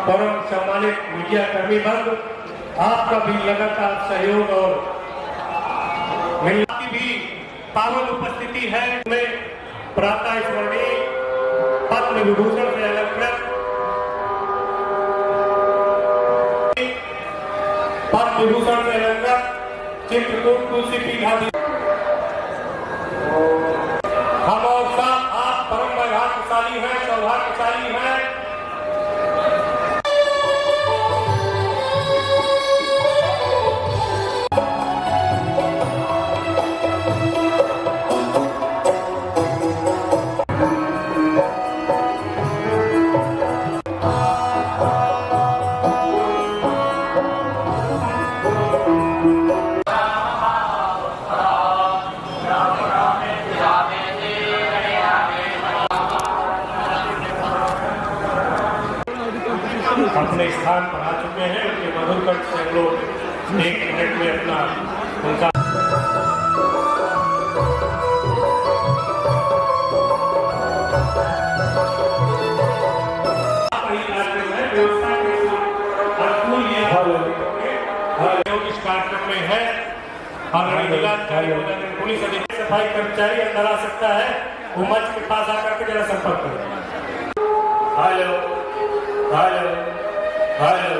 परम सम्मानित मीडिया कर्मी वर्ग, आपका भी लगातार सहयोग और मिलना की भी पावन उपस्थिति है। में प्रातः स्मरणीय पद्म विभूषण से अलंकृत पद्म विभूषण से अलंकृत चित्रकूट तुलसी पीठाधीश हम और साथ आप परम भाग्यशाली हैं, सौभाग्यशाली हैं। अपने स्थान पर आ चुके हैं। उनके मधुर कंठ से हम लोग 1 मिनट में अपना उनका इस कार्यक्रम में है। पुलिस अधिकारी सफाई कर्मचारी अंदर आ सकता है, वो मंच के पास आकर के जरा संपर्क करें। हेलो हेलो हेलो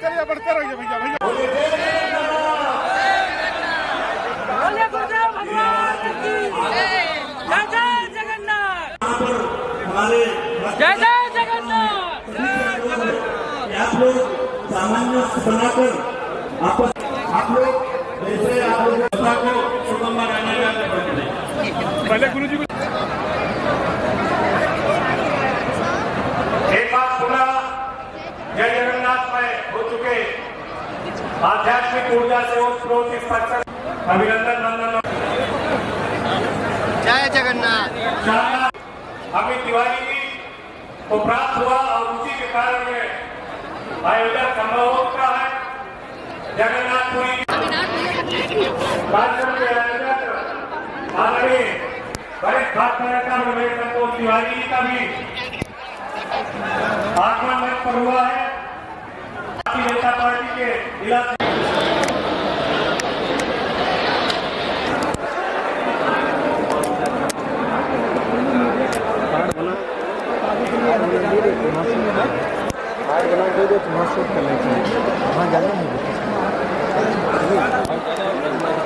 चलिए बढ़ते रहिए भैया भैया। जय जगन्नाथ, जय जय जगन्नाथ। आप लोग सामान्य बनाकर आप लोग जैसे आप लोग को सुगम बनाने का पहले गुरु जी को एक बार सुना। जय जगन्नाथ में हो चुके आध्यात्मिक ऊर्जा से ओतप्रोत इस पर अभिनंदन नंदन। जय जगन्नाथ। अमित तिवारी जी को प्राप्त हुआ और उसी के कारण आयोजन संभव हो चुका है। जगन्नाथपुरी कार्यक्रम के आयोजक आदरणीय वरिष्ठ भाजपा नेता विवेक संतोष तिवारी जी का भी आगमन मंच पर हुआ है। भारतीय जनता पार्टी के जिला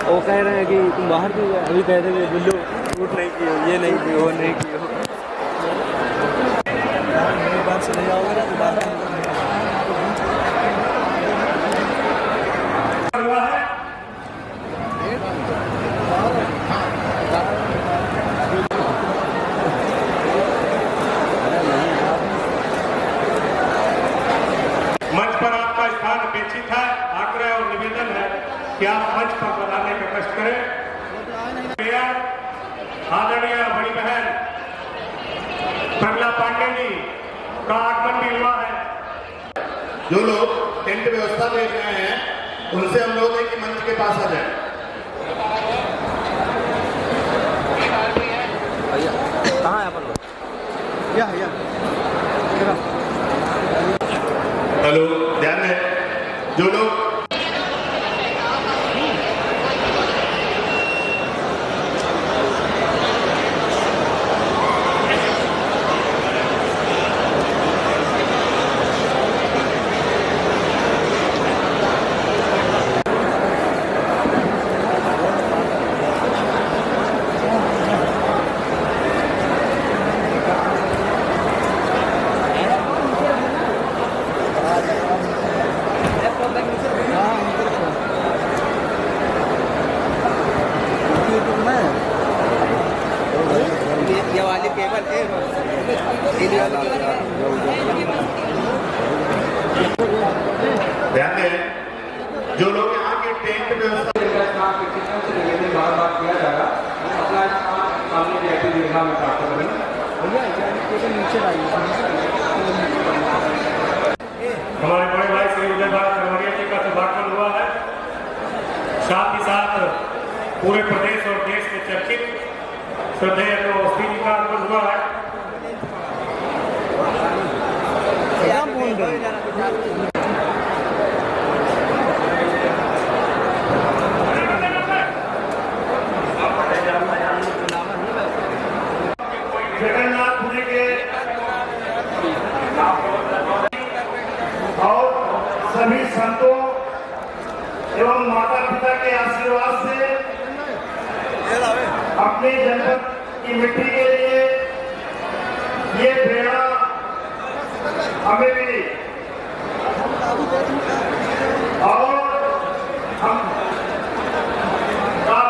वो कह रहे हैं कि तुम बाहर क्यों गए, अभी कह रहे हैं बिल्लू शूट नहीं किए, ये नहीं किए, वो नहीं किए। मेरी बात से नहीं आओगे ना तो बात हुआ है। मंच पर आपका स्थान अपेक्षित है। आग्रह और निवेदन है कि आप मंच पर बनाने का कष्ट करें। आदरणीय बड़ी बहन प्रमिला पांडे जी का आगमन भी हुआ है। जो लोग टेंट व्यवस्था देख रहे हैं उनसे हम लोग हैं कि मंच के पास आ जाए। कहाँ है अपन लोग? या हेलो, ध्यान है जो लोग ये वाली केबल ध्यान दें जो लोग यहाँ के टेंट व्यवस्था बार किया जाएगा। अपना सामने की ऐसी योजना में प्राप्त करें। हमारे बड़े भाई श्री उदय भाई खरवड़िया जी का शुभारंभ हुआ है। साथ ही साथ पूरे प्रदेश और देश के चर्चित श्रद्धेय अवस्थी जी का आगमन हुआ है। जगन्नाथपुरी के और सभी संतों एवं माता पिता के आशीर्वाद से अपने जनपद की मिट्टी के लिए ये प्रेरणा हमें मिली और हम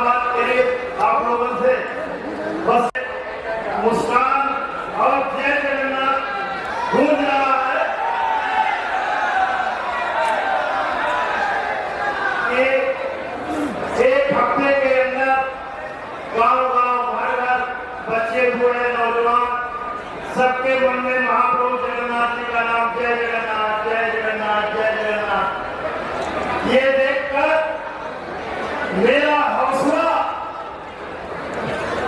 बात करिए आप लोगों से बस मुस्कान और जय जगन्नाथ गूंज रहा है कि एक हफ्ते के अंदर गांव-गांव, घर-घर, बच्चे, बूढ़े, नौजवान सबके मन में महाप्रभु जगन्नाथ जी का नाम जय जगन्नाथ, जय जगन्नाथ, जय जगन्नाथ। ये देखकर मेरा हौसला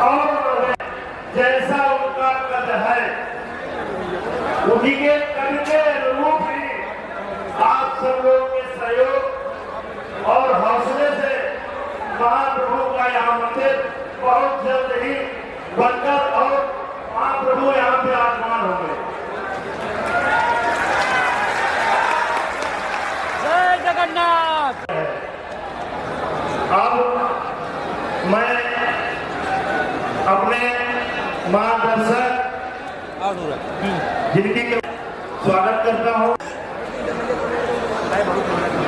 और जैसा उनका कद है उन्हीं के कद के अनुरूप ही आप सब लोग के सहयोग और हौसले से महाप्रभु का यहाँ मंदिर बहुत जल्द ही बनकर और महाप्रभु यहाँ पे आगमन होंगे। जय जगन्नाथ। अब मैं अपने मार्गदर्शक जिनकी स्वागत करता हूँ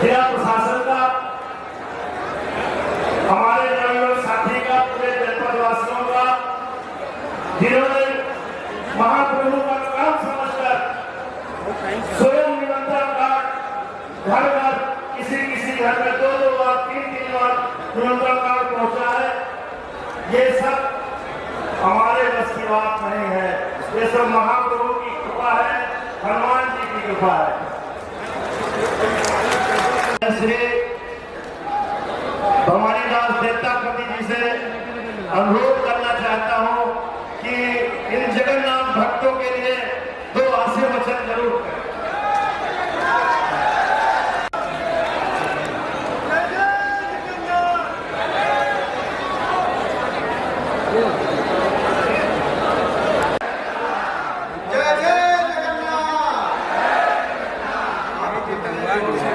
जिला प्रशासन का, हमारे नवयुवक साथी का, पूरे जनपद वासियों का, जिन्होंने महाप्रभु का काम समझकर स्वयं निमंत्रण कार्ड घर घर किसी किसी घर में 2-2 बार 3-3 बार निमंत्रण कार्ड पहुंचा है। ये सब हमारे बस की बात नहीं है, ये सब महाप्रभु की कृपा है, हनुमान जी की कृपा है। श्री भवानी दास देवता पति जी से अनुरोध करना चाहता हूँ लिए दो आशय वचन जरूर करें।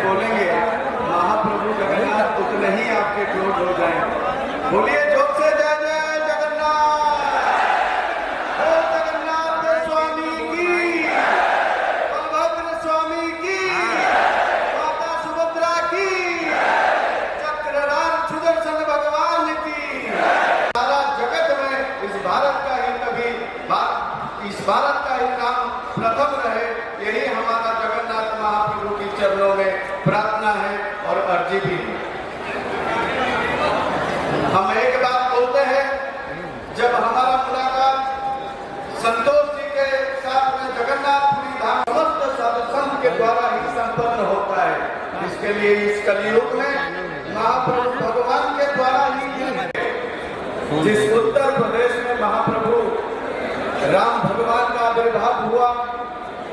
बोलेंगे महाप्रभु जगन्नाथ उतने ही आपके क्रोध हो जाएंगे। बोलिए जोर से जय जय जगन्नाथ। ओ जगन्नाथ स्वामी की, बलभद्र स्वामी की, माता सुभद्रा की, चक्रराज सुदर्शन भगवान की। सारा जगत में इस भारत का ही इस भारत का ही नाम प्रथम रहे, यही हमारा जगन्नाथ महाप्रभु की चरणों में प्रार्थना है और अर्जी भी है। हम एक बात बोलते हैं, जब हमारा मुलाकात संतोष जी के साथ में जगन्नाथपुरी धाम समस्त साधु संत के द्वारा ही संपन्न होता है। इसके लिए इस कलयुग में महाप्रभु भगवान के द्वारा ही जिस उत्तर प्रदेश में महाप्रभु राम भगवान का आविर्भाव हुआ,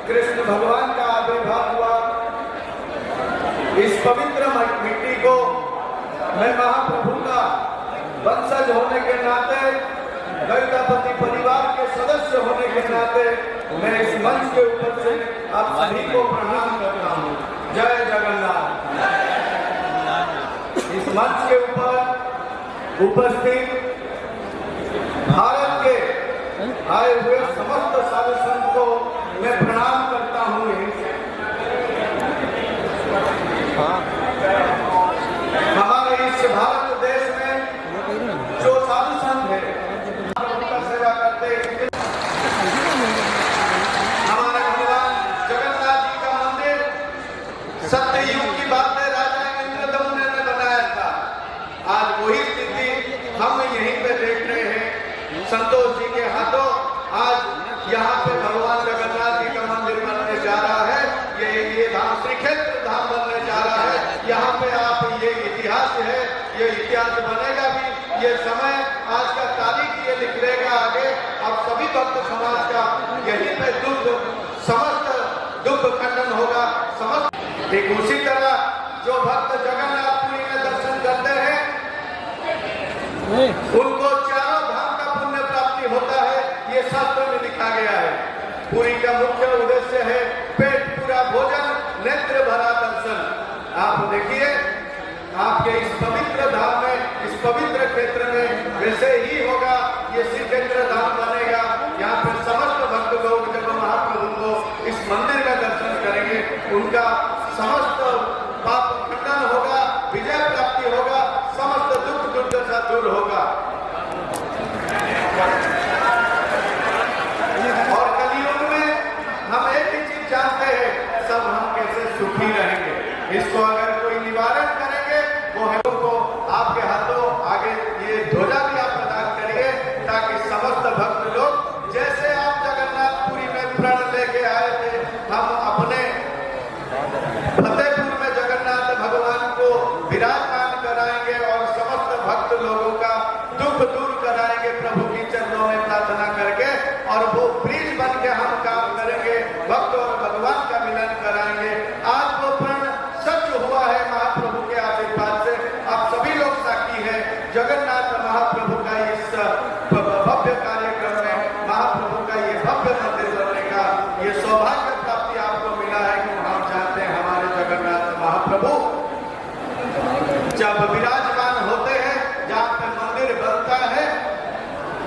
कृष्ण भगवान का आविर्भाव हुआ, इस पवित्र मिट्टी को मैं महाप्रभु का वंशज होने के नाते, गौड़ापति परिवार के सदस्य होने के नाते मैं इस मंच के ऊपर से आप सभी को प्रणाम करता हूँ। जय जगन्नाथ। इस मंच के ऊपर उपस्थित भारत के आए हुए समस्त साधु संत को मैं प्रणाम करता हूँ। हमारे इस भारत देश में जो साधु संत है उनका सेवा करते हैं। हमारे भगवान जगन्नाथ जी का मंदिर सत्ययुग की बात है, राजा इंद्रदम्न ने बनाया था। आज वही स्थिति हम यहीं पे देख रहे हैं। संतोष जी के हाथों आज यहाँ पे भगवान जगन्नाथ जी का मंदिर बनने जा रहा है। ये धाम श्री क्षेत्र धाम बनने जा रहा है। यहाँ पे आप ये इतिहास है, ये इतिहास बनेगा भी। ये समय आज का तारीख ये निकलेगा आगे। अब सभी भक्त समाज का यहीं पे समस्त दुख खंडन होगा। समस्त एक उसी तरह जो भक्त जगन्नाथपुरी में दर्शन करते हैं उनको चारों धाम का पुण्य प्राप्ति होता है। ये शास्त्र में लिखा गया है। पुरी का मुख्य उद्देश्य है पेट पूरा भोजन, नेत्र भरा दर्शन। आप देखिए, आपके इस पवित्र धाम में, इस पवित्र क्षेत्र में वैसे ही होगा। ये श्री क्षेत्र धाम बनेगा। यहाँ पर समस्त भक्त लोग जब महाप्रभु को इस मंदिर में दर्शन करेंगे, उनका समस्त पाप खंडन होगा, विजय प्राप्ति होगा, समस्त दुख दुर्दशा दूर होगा। और कलयुग में हम एक ही चीज जानते हैं, सब हम कैसे सुखी रहेंगे। इसको अगर कोई निवारण करेंगे वो है को आपके हाथों आगे ये ध्वजा भी आप प्रदान करिए, ताकि समस्त भक्त लोग जैसे आप जगन्नाथपुरी में प्रण लेके आए थे, हम अपने फतेहपुर में जगन्नाथ भगवान को विराजमान कराएंगे और समस्त भक्त लोगों का दुख दूर कराएंगे प्रभु की चरणों में प्रार्थना करके। और वो ब्रिज बन के हम काम करेंगे, भक्त और भगवान का मिलन कराएंगे। आज वो प्रण सच हुआ है महाप्रभु के आशीर्वाद से। आप सभी लोग साक्षी हैं जगन्नाथ महाप्रभु का इस भव्य कार्यक्रम में, महाप्रभु का ये भव्य मंदिर बनने का ये सौभाग्य प्राप्ति आपको मिला है। कि हम चाहते हैं हमारे जगन्नाथ महाप्रभु जब विराजमान होते हैं, जहाँ पे मंदिर बनता है,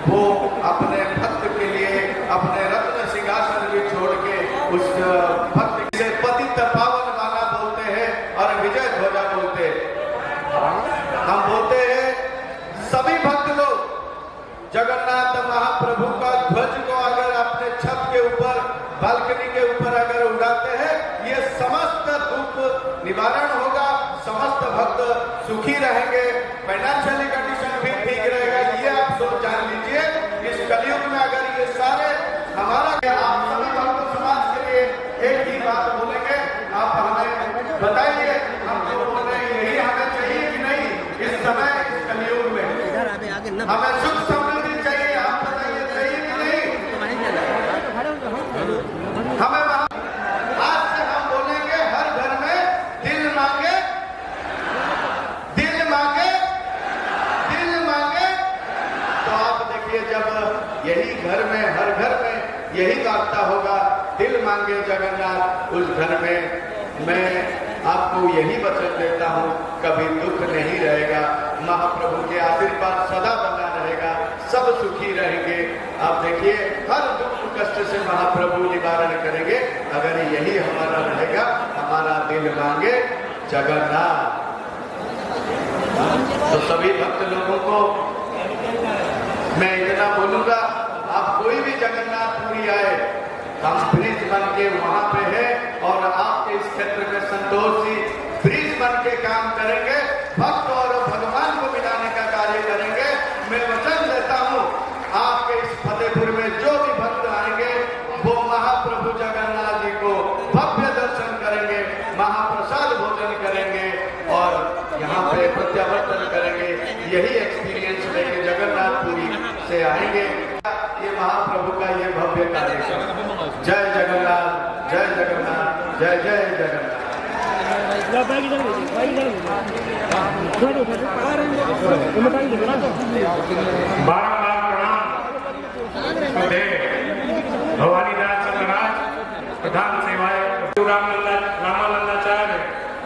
वो अपने भक्त के लिए अपने रत्न सिंहासन भी छोड़ के उस भक्त से पतित पावन वाला बोलते हैं और विजय ध्वजा बोलते हैं। हम बोलते हैं सभी भक्त लोग जगन्नाथ महाप्रभु का ध्वज को अगर अपने छत के ऊपर, बालकनी के ऊपर अगर उड़ाते हैं, ये समस्त दुख निवारण होगा, समस्त भक्त सुखी रहेंगे, फाइनेंशियली कंडीशन भी ठीक रहेगा। ये आप सब जान लीजिए। इस कलयुग में अगर ये सारे हमारा, आप सभी भक्त समाज के लिए एक ही बात बोलेंगे, आप हमें बताइए, हम जो बोल रहे हैं यही हमें चाहिए कि नहीं? इस समय इस कलयुग में हमें सुख समृद्धि चाहिए, आप बताइए चाहिए कि नहीं? मांगे जगन्नाथ उस घर में। मैं आपको यही वचन देता हूँ, कभी दुख नहीं रहेगा, महाप्रभु के आशीर्वाद सदा बना रहेगा, सब सुखी रहेंगे। आप देखिए हर दुख कष्ट से महाप्रभु निवारण करेंगे अगर यही हमारा रहेगा, हमारा दिल मांगे जगन्नाथ। तो सभी भक्त लोगों को मैं इतना बोलूंगा, आप कोई भी जगन्नाथपुरी आए, हम ब्रिज बन के वहां पे है और आपके इस क्षेत्र में संतोष जी ब्रिज बन के काम करेंगे, भक्त और भगवान को मिलाने का कार्य करेंगे। मैं वचन देता हूं, आपके इस फतेहपुर में जो भी भक्त आएंगे वो महाप्रभु जगन्नाथ जी को भव्य दर्शन करेंगे, महाप्रसाद भोजन करेंगे और यहाँ पे प्रत्यावर्तन करेंगे। यही एक्सपीरियंस लेके जगन्नाथपुरी से आएंगे। ये महाप्रभु का ये भव्य कार्यक्रम। जय जगन्नाथ, जय जगन्नाथ, जय जय जगन्नाथ। बारंबार प्रणाम। भवानीदास चंद्रराज प्रधान सेवायक रामानंदाचार्य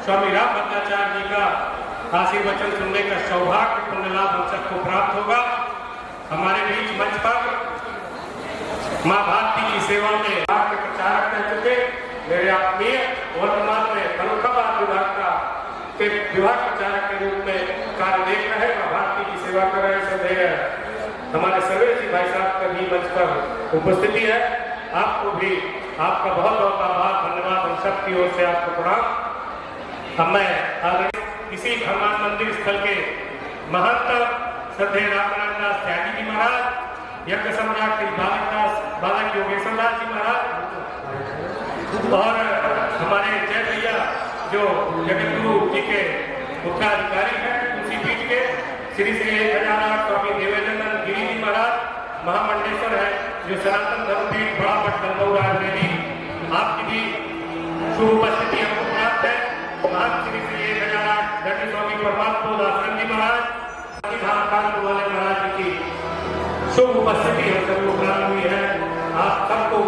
स्वामी रामभद्राचार्य जी का आशीर्वचन सुनने का सौभाग्य पुण्य लाभ हम सबको प्राप्त होगा। हमारे बीच मंच पर माँ भारती की सेवा में आपके प्रचारक रह चुके मेरे आत्मीय वर्तमान में फर्रुखाबाद विभाग का विभाग प्रचारक के रूप में कार्य देख रहे, माँ भारती की सेवा कर रहे सदैव हमारे सर्वेश जी भाई साहब का भी मंच पर उपस्थिति है। आपको भी आपका बहुत बहुत आभार, धन्यवाद। हम सब की ओर से आपको प्रणाम। मैं इसी हनुमान मंदिर स्थल के महंत श्रद्धेय रामानंदास त्यागी जी महाराज, यज्ञ सम्राट श्री बालक योगेश्वर दास जी महाराज और हमारे जय भैया जो जगत गुरु जी के उत्तराधिकारी हैं, उसी पीठ के श्री श्री 1008 स्वामी देवानंद गिरी जी महाराज महामंडेश्वर है, जो सनातन धर्म पीठ बड़ा पटनगौराज मेरी आपकी भी शुभ उपस्थिति हमको प्राप्त है। महंत श्री श्री 1008 धरती स्वामी परमात्मा दासन जी महाराज वाले महाराज जी की शुभ उपस्थिति हम सबको प्राप्त हुई है। आप सबको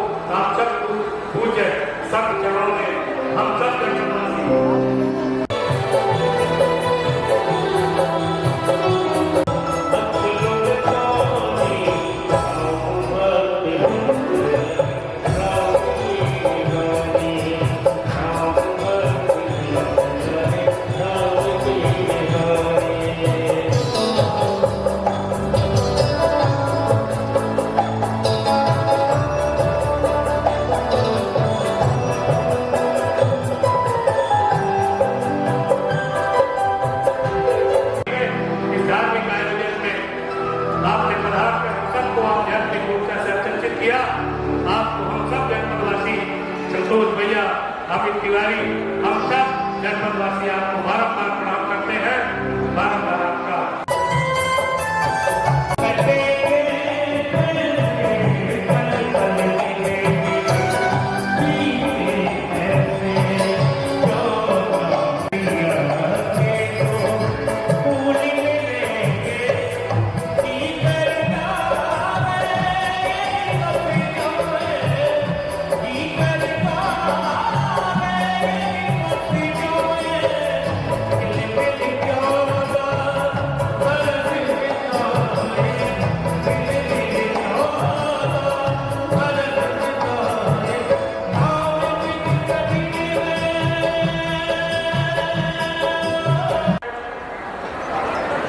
पूज्य सब चरणों में हम सब तिवारी हम सब जनपदवासी आपको बारंबार प्रणाम करते हैं। बारंबार आपका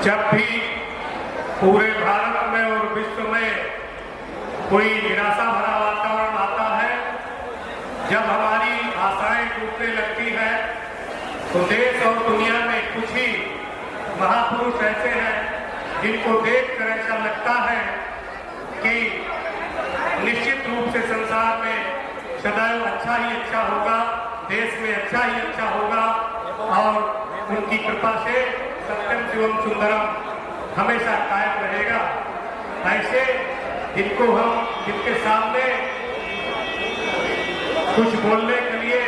जब भी पूरे भारत में और विश्व में कोई निराशा भरा वातावरण आता है, जब हमारी आशाएं टूटने लगती है, तो देश और दुनिया में कुछ ही महापुरुष ऐसे हैं जिनको देखकर ऐसा लगता है कि निश्चित रूप से संसार में सदैव अच्छा ही अच्छा होगा, देश में अच्छा ही अच्छा होगा और उनकी कृपा से सत्यम शिवम सुंदरम हमेशा कायम रहेगा। ऐसे जिनके सामने कुछ बोलने के लिए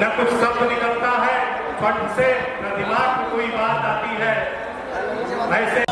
न कुछ शब्द निकलता है कंठ से, न दिमाग में कोई बात आती है, ऐसे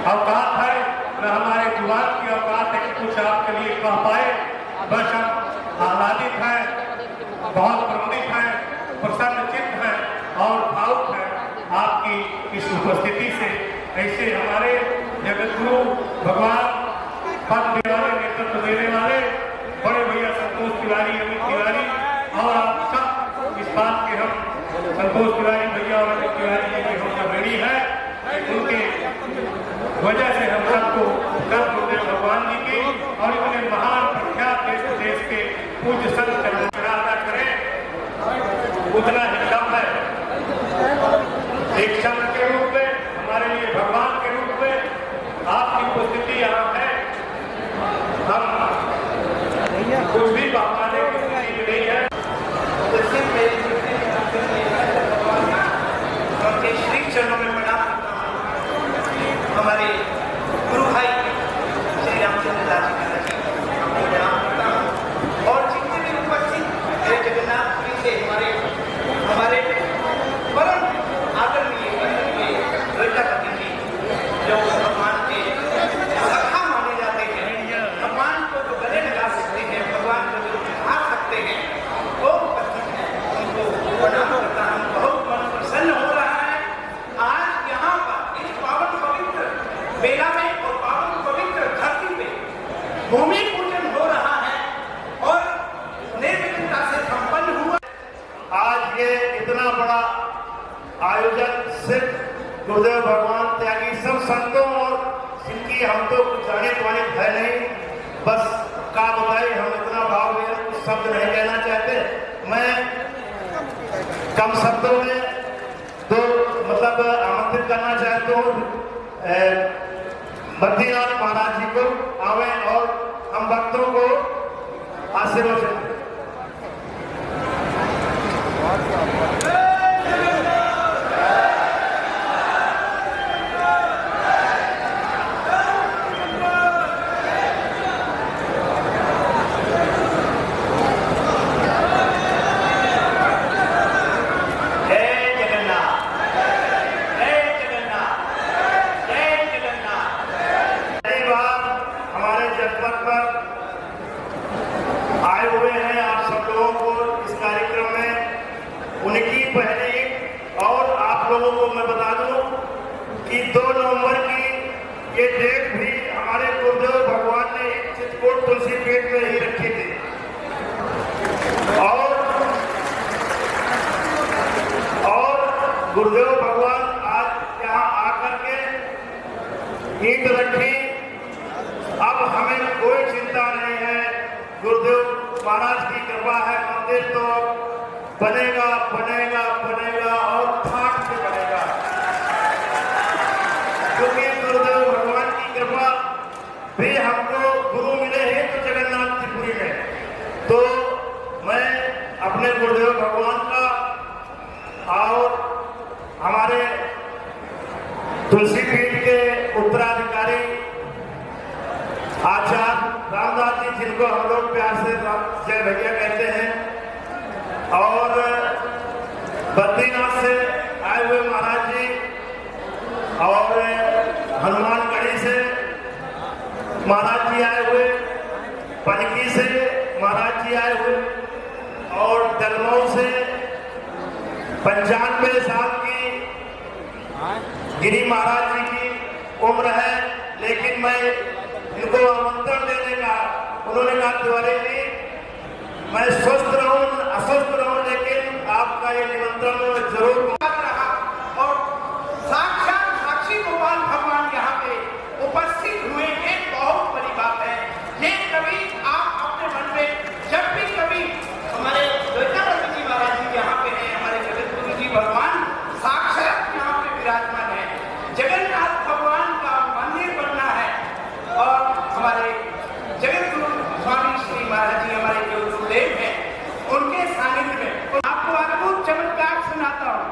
औकात है, न हमारे जुबान की औकात है कि कुछ आपके लिए कह पाए। बस हम आह्लादित हैं, बहुत प्रमुदित हैं, प्रसन्न चित्त हैं और भावुक हैं आपकी इस उपस्थिति से। ऐसे हमारे जगत गुरु भगवान पद देने वाले, नेतृत्व देने वाले बड़े भैया संतोष तिवारी, अमित तिवारी और आप सब इस बात के हम संतोष तिवारी भैया और अमित तिवारी जी की हम जब रेडी है, उनके वजह से हम सबको गुरुदेव भगवान जी की और इतने महान प्रख्यात देश प्रदेश के पूज्य संत चरणों अदा करें, उतना ही कम है। एक शब्द के रूप में, हमारे लिए भगवान के रूप में आपकी उपस्थिति यहाँ है। हम कुछ भी पाने की स्थिति में नहीं है। उनके श्री चरणों में प्रणाम करता हूँ। हमारे गुरु भाई श्री रामचंद्र दास जी को प्रणाम करता हूँ और जितने भी उपस्थित मेरे जगन्नाथपुरी से हमारे परम आदरणीय द्वैतापति जी जो भगवान के सखा माने जाते हैं, भगवान को जो गले लगा सकते हैं, भगवान को जो खा सकते हैं, वो उपस्थित है, उनको प्रणाम करता हूँ। बहुत मन प्रसन्न हो रहा है आज यहाँ पर इस पावन पवित्र मेला में और पावन पवित्र धरती पे भूमि पूजन हो रहा है और निर्विघ्नता से संपन्न हुआ। आज ये इतना बड़ा आयोजन सिर्फ गुरुदेव भगवान त्यागी सब संतों और जिनकी हम तो कुछ जाने वाले है नहीं, बस का बताए हम इतना भाव में कुछ शब्द नहीं कहना चाहते। मैं कम शब्दों में तो मतलब आमंत्रित करना चाहता हूँ बद्रीनाथ महाराज जी को आवे और हम भक्तों को आशीर्वाद दें। उनकी पहले और आप लोगों को मैं बता दूं कि 2 नवंबर की ये डेट भी हमारे गुरुदेव भगवान ने चित्रकूट तुलसी पीठ में ही रखी थी और गुरुदेव भगवान आज यहाँ आकर के ईंट रखी। अब हमें कोई चिंता नहीं है, गुरुदेव महाराज की कृपा है, मंदिर तो बनेगा बनेगा बनेगा और ठाट से बनेगा, क्योंकि गुरुदेव भगवान की कृपा भी हमको गुरु मिले हैं तो जगन्नाथपुरी में। तो मैं अपने गुरुदेव भगवान का और हमारे तुलसी पीठ के उत्तराधिकारी आचार्य रामदास जी, जिनको हम लोग प्यार से जय भैया कहते हैं, और बद्रीनाथ से आए हुए महाराज जी और हनुमानगढ़ी से महाराज जी आए हुए, पनकी से महाराज जी आए हुए और दलमऊ से 95 साल की गिरी महाराज जी की उम्र है, लेकिन मैं इनको आमंत्रण देने का, उन्होंने कहा तिवारी जी मैं स्वस्थ रहूं अस्वस्थ रहूं, लेकिन आपका ये निमंत्रण जरूर रहा और साक्षात साक्षी गोपाल भगवान यहाँ पे उपस्थित हुए हैं, बहुत बड़ी बात है। ये कभी आप अपने मन में जब भी कभी हमारे द्वैतापति जी महाराज जी यहाँ पे हैं, हमारे जगत गुरु जी भगवान साक्षात यहाँ पे विराजमान है, जगन्नाथ भगवान का मंदिर बनना है और हमारे जगत गुरु स्वामी श्री महाराज जी हमारे जो गुरुदेव हैं, उनके सानिध्य में आपको अद्भुत चमत्कार सुनाता हूँ।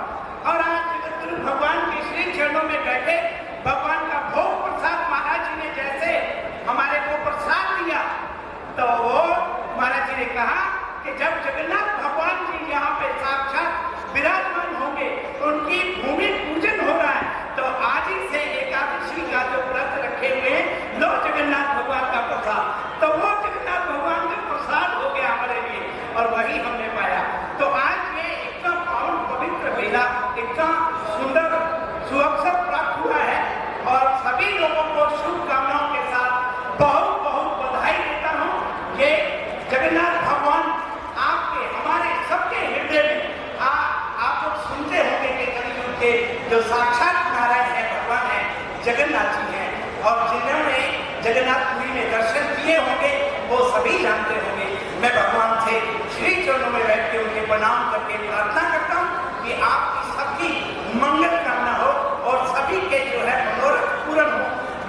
जगन्नाथपुरी में दर्शन किए होंगे वो सभी जानते होंगे। मैं भगवान से श्री चरणों में बैठ के उनके प्रणाम करके प्रार्थना करता हूँ कि आपकी सबकी मंगल कामना हो और सभी के जो है मनोरथ पूर्ण हो।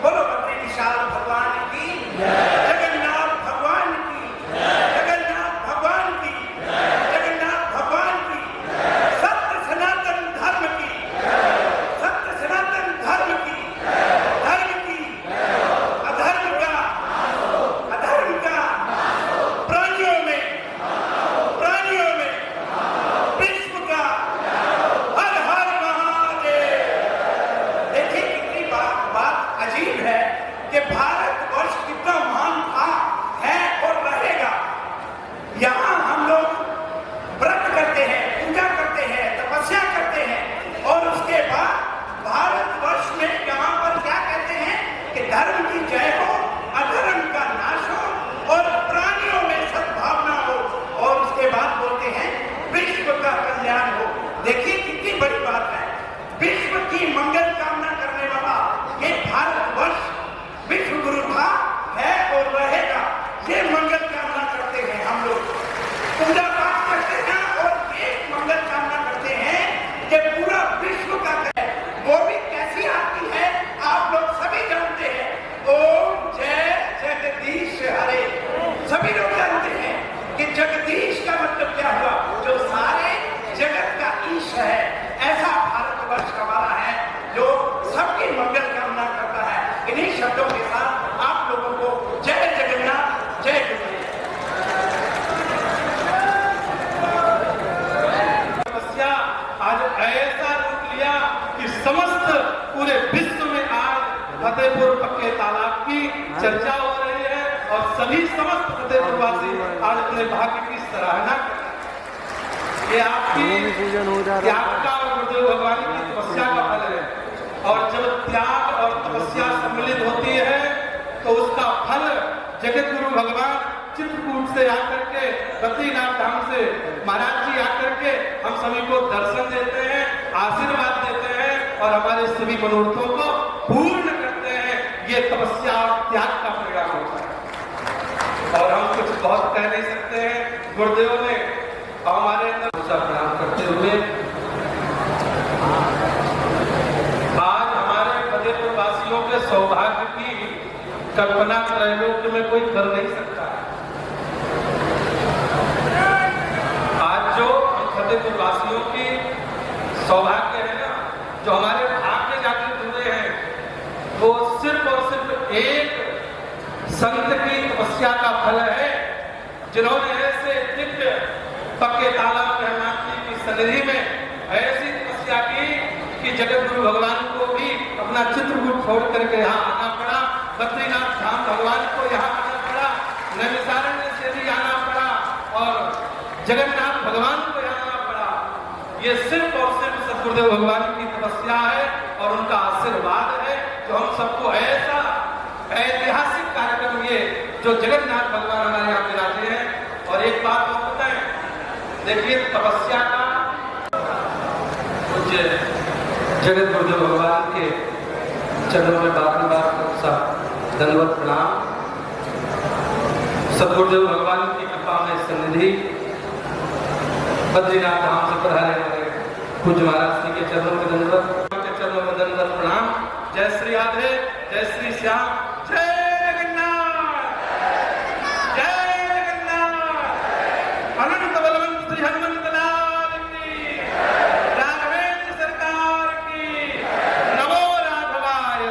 बोलो बद्री विशाल भगवान की, जगन्नाथ भगवान की, जगन्नाथ भगवान की, जगन्नाथ भगवान की, सत्य सनातन धर्म की, सत्य सनातन धर्म की, धर्म की, अधर्म का, अधर्म का, प्राणियों में, विश्व का, हर हर महादेव। देखिए कितनी बात अजीब है कि भारतवर्ष कितना महान था, है और रहेगा। यहाँ हम लोग व्रत करते हैं, पूजा करते हैं, तपस्या करते हैं और उसके बाद भारतवर्ष में यहाँ पर क्या कहते हैं कि धर्म की जय हो, अधर्म का नाश हो और प्राणियों में सद्भावना हो और उसके बाद बोलते हैं विश्व का कल्याण हो। देखिए कितनी बड़ी बात है। विश्व की मंगल कामना करने वाला ये भारतवर्ष विश्व गुरु था, है और रहेगा। ये मंगल कामना करते हैं हम लोग, पूजा पाठ करते हैं और एक मंगल कामना करते हैं कि पूरा विश्व का वो भी कैसी आती है आप लोग सभी जानते हैं। ओम जय जगदीश हरे। सभी लोग जानते हैं कि जगदीश का मतलब क्या हुआ, जो सारे जगत का ईश है। ऐसा भारतवर्ष हमारा है जो सबकी मंगल कामना करता है। इन्हीं शब्दों के साथ आप लोगों को जय जगन्नाथ, जय गुरुदेव। समस्या आज ऐसा रूप लिया कि समस्त पूरे विश्व में आज फतेहपुर पक्के तालाब की चर्चा हो रही है और सभी समस्त फतेहपुरवासी आज अपने भाग्य की सराहना कर रहे हैं। ये आपकी त्याग का और गुरुदेव भगवान की तपस्या का फल है और जब त्याग और तपस्या सम्मिलित होती है तो उसका फल जगत गुरु भगवान चित्रकूट से आकर के, बद्रीनाथ धाम से महाराज जी आकर के हम सभी को दर्शन देते हैं, आशीर्वाद देते हैं और हमारे सभी मनोरथों को पूर्ण करते हैं। ये तपस्या और त्याग का परिणाम होता है और हम कुछ बहुत कह नहीं सकते हैं। गुरुदेव ने हमारे अंदर प्रणाम करते हुए आज हमारे फतेहपुर वासियों के सौभाग्य की कल्पना त्रैलोक्य में कोई कर नहीं सकता। आज जो हम फतेहपुर वासियों की सौभाग्य है ना, जो हमारे भाग्य जाके जुड़े हैं, वो सिर्फ और सिर्फ एक संत की तपस्या का फल है, जिन्होंने ऐसे दिव्य पक्के तालाब जगन्नाथ जी की सन्निधि में ऐसी तपस्या की कि जगत गुरु भगवान को भी अपना चित्रकूट छोड़ करके यहाँ आना पड़ा, बद्रीनाथ धाम भगवान को यहाँ आना पड़ा, नैमिषारण्य से भी आना पड़ा और जगन्नाथ भगवान को यहाँ आना पड़ा। ये सिर्फ और सिर्फ सतगुरुदेव भगवान की तपस्या है और उनका आशीर्वाद है जो हम सबको ऐसा ऐतिहासिक कार्यक्रम ये जो जगन्नाथ भगवान हमारे यहाँ विराजे हैं। और एक बात और बताएं, देखिए तपस्या का कुछ जगत गुरुदेव भगवान के चरणों में बार दंडवत प्रणाम। सतगुरुदेव भगवान की कृपा में सन्निधि बद्रीनाथ धाम से पधारे हमारे पूज्य महाराज जी के चरणों में दंडवत प्रणाम। जय श्री राधे, जय श्री श्याम, जय जगन्नाथ, जय जगन्नाथ। अनंत बलवंत श्री हनुमंत लाल की, राघवेंद्र सरकार की, नमो राघवाय।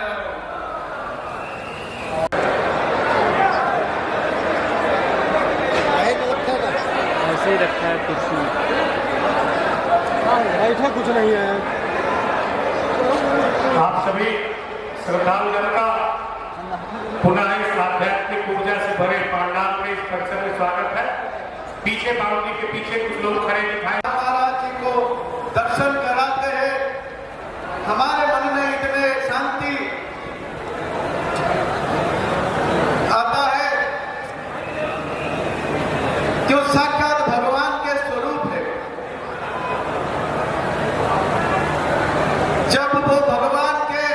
ऐसे ही रखा है कुर्सी, बैठा कुछ नहीं है। आप सभी श्रद्धालुजन का पुनः इस आध्यात्मिक ऊर्जा से भरे पंडाल में इस परिसर में स्वागत है। पीछे बाउंड्री के पीछे कुछ लोग खड़े दिखाए। महाराज जी को दर्शन कराते हैं, हमारे मन में इतने शांति आता है जो साक्षात भगवान के स्वरूप है। जब वो भगवान के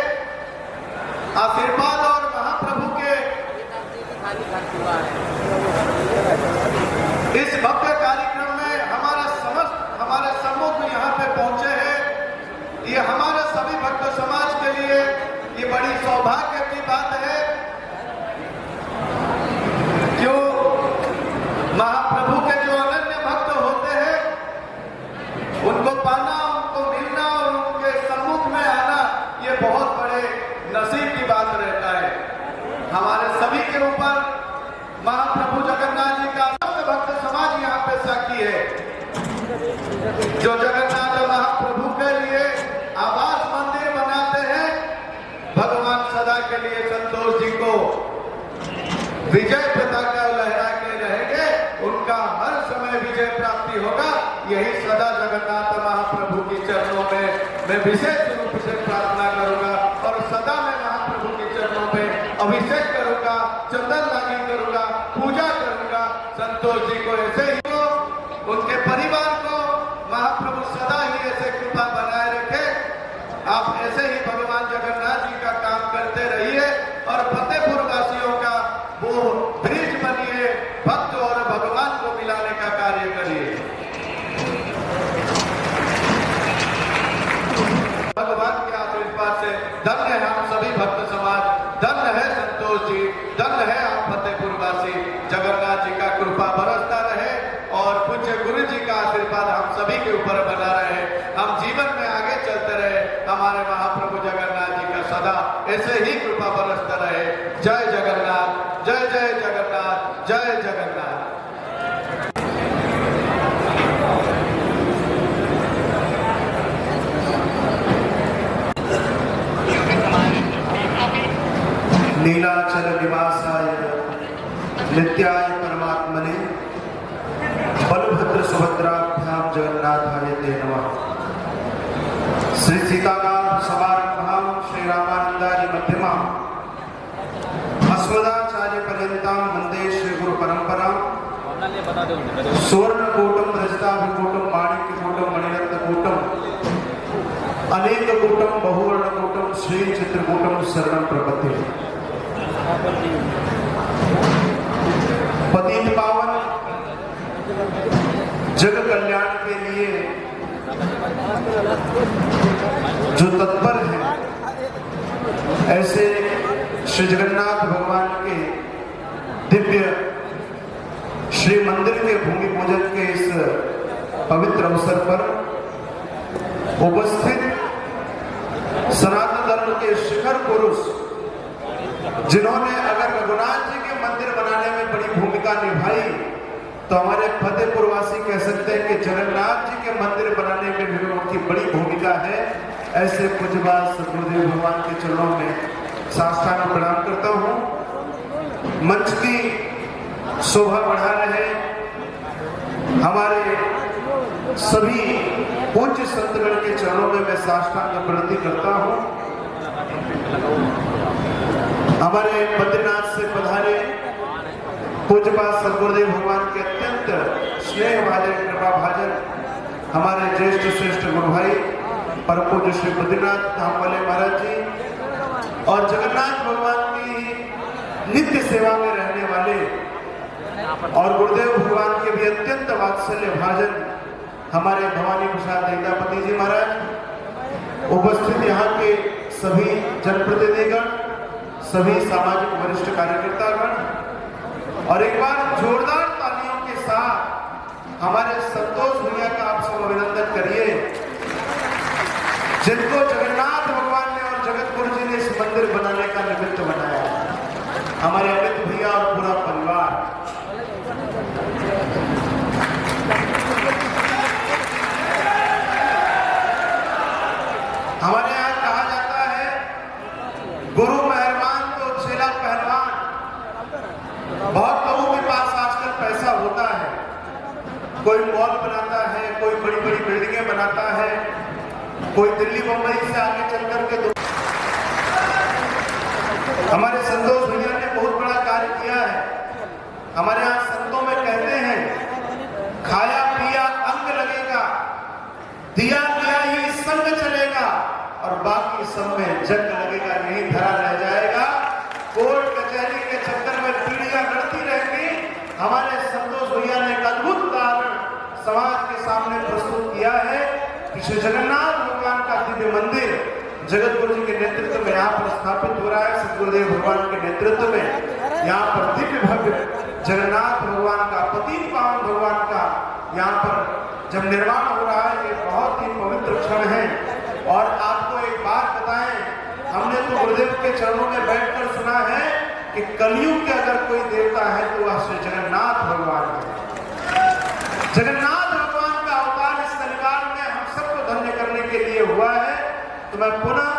आशीर्वाद और महाप्रभु के हमारे सभी के ऊपर महाप्रभु जगन्नाथ जी का समस्त भक्त समाज यहाँ पे साक्षी है। जो जगन्नाथ महाप्रभु के लिए आवास मंदिर बनाते हैं, भगवान सदा के लिए संतोष जी को विजय पताका लहरा के रहेंगे, उनका हर समय विजय प्राप्ति होगा। यही सदा जगन्नाथ महाप्रभु के चरणों में मैं विशेष रूप से प्रार्थना करूंगा और सदा मैं महाप्रभु के चरणों में अभिषेक करूंगा, चंदन लागी करूंगा, पूजा करूंगा। संतोष जी को ऐसे ही को, उनके परिवार को महाप्रभु सदा ही ऐसे कृपा बनाए रखे। आप ऐसे ही भगवान जगन्नाथ जी का काम करते रहिए और फतेहपुर वासियों का वो ब्रिज बनिए, भक्त और भगवान को मिलाने का कार्य करिए। भगवान के आशीर्वाद से धन्य है हम सभी भक्त समाज, धन्य है संतोष जी, धन्य है आप फतेहपुर वासी। जगन्नाथ जी का कृपा बरसता रहे और पूज्य गुरु जी का आशीर्वाद हम सभी के ऊपर बना रहे। हम जीवन में आगे चलते रहे, हमारे महाप्रभु जगन्नाथ जी का सदा ऐसे ही कृपा बरसता रहे। जय जगन्नाथ, जय जय जगन्नाथ, जय जगन्नाथ। नीलाचल निवासाय नित्याय परमात्मने बलभद्र सुभद्राभ्याम जगन्नाथाय ते नमः। श्री सीताराम समारंभाम श्री रामानंदारी मध्यमाम अस्मदाचार्य पर्यंताम वंदे श्री गुरु परंपराम। सुवर्ण कूटम रजताभिकूटम माणिक्यकूटम मणिरत्नकूटम अनेक कूटम बहुवर्ण कूटम श्री चित्रकूटम शरणं प्रपद्ये। पतित पावन जग कल्याण के लिए जो तत्पर है, ऐसे श्री जगन्नाथ भगवान के दिव्य श्री मंदिर के भूमि पूजन के इस पवित्र अवसर पर उपस्थित सनातन धर्म के शिखर पुरुष, जिन्होंने अगर रघुनाथ जी के मंदिर बनाने में बड़ी भूमिका निभाई, तो हमारे फतेहपुर वासी कह सकते हैं कि जगन्नाथ जी के मंदिर बनाने में भी उनकी बड़ी भूमिका है। ऐसे पूज्यपाद सद्गुरुदेव भगवान के चरणों में साष्टांग प्रणाम करता हूँ। मंच की शोभा बढ़ा रहे हमारे सभी पूज्य संतगण के चरणों में मैं साष्टांग प्रणति करता हूँ। हमारे बद्रीनाथ से पधारे पूज्यपाद सद्गुरुदेव भगवान के अत्यंत स्नेह वाले कृपा भाजन हमारे ज्येष्ठ श्रेष्ठ गुरु भाई परम पूज्य श्री बद्रीनाथ धाम वाले महाराज जी और जगन्नाथ भगवान की नित्य सेवा में रहने वाले और गुरुदेव भगवान के भी अत्यंत वात्सल्य भाजन हमारे भवानी प्रसाद देवतापति जी महाराज, उपस्थित यहाँ के सभी जनप्रतिनिधिगण, सभी सामाजिक वरिष्ठ कार्यकर्तागण और एक बार जोरदार तालियों के साथ हमारे संतोष भैया का आप सब अभिनंदन करिए, जिनको जगन्नाथ भगवान ने और जगत गुरु जी ने इस मंदिर बनाने का निमित्त बनाया। हमारे अमित भैया और पूरा परिवार। हमारे यहाँ कहा जाता है गुरु मेहरबान तो चेला पहलवान। बहुत लोगों के पास आजकल पैसा होता है, कोई मॉल बनाता है, कोई बड़ी बड़ी बिल्डिंगें बनाता है, कोई दिल्ली मुंबई से आगे चल करके हमारे संतोष भैया ने बहुत बड़ा कार्य किया है। हमारे यहाँ संतों में कहते हैं खाया पिया अंग लगेगा, दिया दिया ही संग चलेगा और बाकी सब में जंग लगेगा, नहीं धरा रह जाएगा। कोर्ट कचहरी के चक्कर में पीढ़ियां लड़ती रहेंगी। हमारे संतोष भैया ने एक अद्भुत उदाहरण समाज के सामने प्रस्तुत किया है कि श्री जगन्नाथ भगवान का दिव्य मंदिर जगत गुरु जी के नेतृत्व में यहाँ पर स्थापित हो रहा है। सद्गुरुदेव भगवान के नेतृत्व में यहाँ पर दिव्य भव्य जगन्नाथ भगवान का, पतित पावन भगवान का यहाँ पर जब निर्माण हो रहा है, ये बहुत ही पवित्र क्षण है। और आपको एक बात बताएं, हमने तो गुरुदेव के चरणों में बैठकर सुना है कि कलयुग के अगर कोई देवता है तो वह श्री जगन्नाथ भगवान है। जगन्नाथ भगवान का अवतार इस कलिकाल में हम सबको धन्य करने के लिए हुआ है। तो मैं पुनः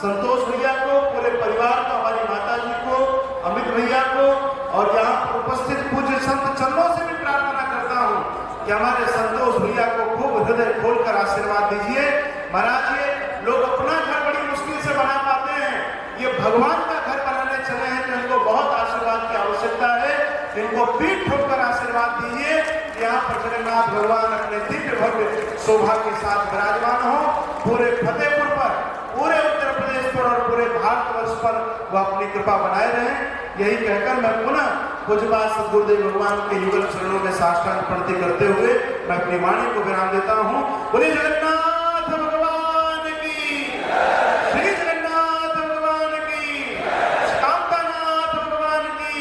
संतोष भैया को, पूरे परिवार को, हमारी माता जी को, अमित भैया को और यहाँ पर उपस्थित पूज्य संत चरणों से भी प्रार्थना करता हूँ कि हमारे संतोष भैया को खूब हृदय खोलकर आशीर्वाद दीजिए। महाराज ये लोग अपना घर बड़ी मुश्किल से बना पाते हैं, ये भगवान का घर बनाने चले हैं तो इनको बहुत आशीर्वाद की आवश्यकता है। इनको पीठ ठोककर आशीर्वाद दीजिए कि यहाँ पर जगन्नाथ भगवान अपने दिव्य भव्य शोभा के साथ विराजमान हो। पूरे फतेहपुर पर, पूरे उत्तर प्रदेश पर और पूरे भारतवर्ष पर वह अपनी कृपा बनाए रहें। यही कहकर मैं पुनः पूज्यपाद सद्गुरुदेव भगवान के युगल चरणों में साष्टांग प्रणति करते हुए मैं अपनी वाणी को विराम देता हूँ। बोलिए जगन्नाथ भगवान की, श्री जगन्नाथ भगवान की, कामतानाथ भगवान की,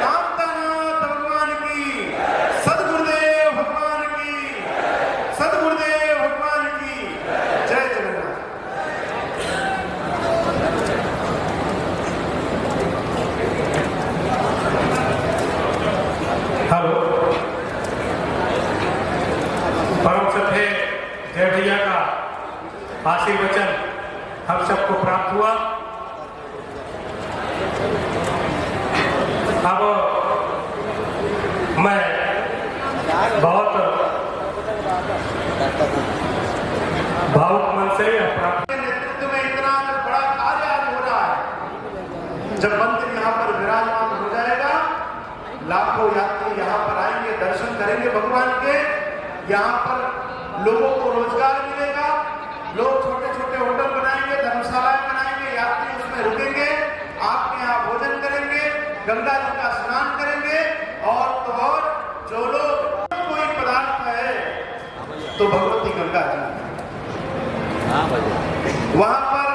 कामतानाथ भगवान की, सद्गुरुदेव भगवान की, सद्गुरुदेव भगवान की जय जगन्नाथ। हेलो, परम सत्य जय भैया का आशीर्वचन हम सबको प्राप्त हुआ। अब मैं बहुत भावुक मन से प्राप्त नेतृत्व में इतना बड़ा कार्य आज हो रहा है। जब मंदिर यहाँ पर विराजमान हो जाएगा, लाखों यात्री यहाँ पर आएंगे, दर्शन करेंगे भगवान के। यहाँ पर लोगों को रोजगार मिलेगा, लोग छोटे छोटे होटल बनाएंगे, धर्मशालाएं बनाएंगे, यात्री उसमें रुकेंगे, आपके यहाँ भोजन करेंगे, गंगा जी का स्नान करेंगे। और तो और जो लोग कोई पदार्थ है तो भगवती गंगा जी वहां पर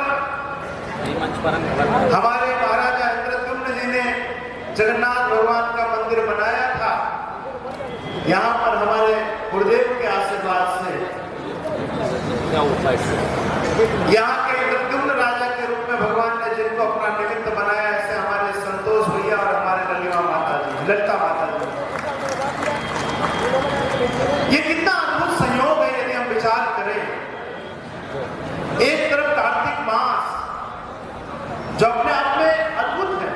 हमारे महाराजा इंद्रद्युम्न जी ने जगन्नाथ भगवान का मंदिर बनाया था। यहाँ पर हमारे गुरुदेव के आशीर्वाद से यहाँ के इंद्रद्युम्न राजा के रूप में भगवान ने जिनको अपना निमित्त बनाया, ऐसे हमारे संतोष भैया और हमारे ललिता माता जी, ललिता माता जी। ये कितना अद्भुत संयोग है यदि हम विचार करें। एक तरफ कार्तिक मास जो अपने आप में अद्भुत है,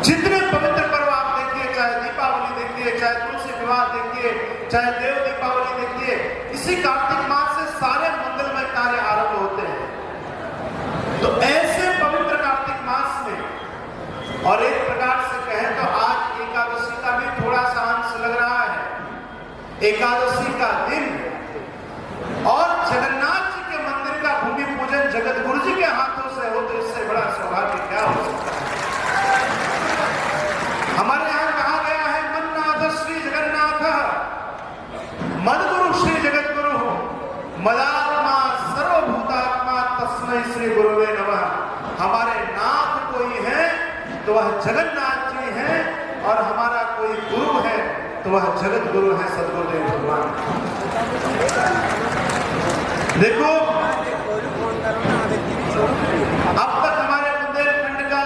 जितने पवित्र पर्व आप देखिए, चाहे दीपावली देखिए, चाहे तुलसी विवाह देखिए, चाहे देव दीपावली देखिए, इसी कार्तिक मास से सारे मंगलमय कार्य आरंभ होते हैं। तो ऐसे पवित्र कार्तिक मास में और एक प्रकार से कहें तो आज एकादशी का भी थोड़ा सा अंश लग रहा है। एकादशी का दिन और जगन्नाथ जी के मंदिर का भूमि पूजन जगत गुरु जी के हाथों से हो तो इससे बड़ा सौभाग्य क्या हो सकता है। हमारे यहाँ कहा गया है मन्नाथ श्री जगन्नाथ मदगुरु श्री जगत गुरु मदात्मा सर्वभूतात्मा तस्मै श्री गुरुवे नमः। हमारे नाथ कोई है तो वह जगन्नाथ जी है और हमारा कोई गुरु है तो वह जगत गुरु है सद्गुरुदेव भगवान। देखो अब तक हमारे बुंदेलखंड का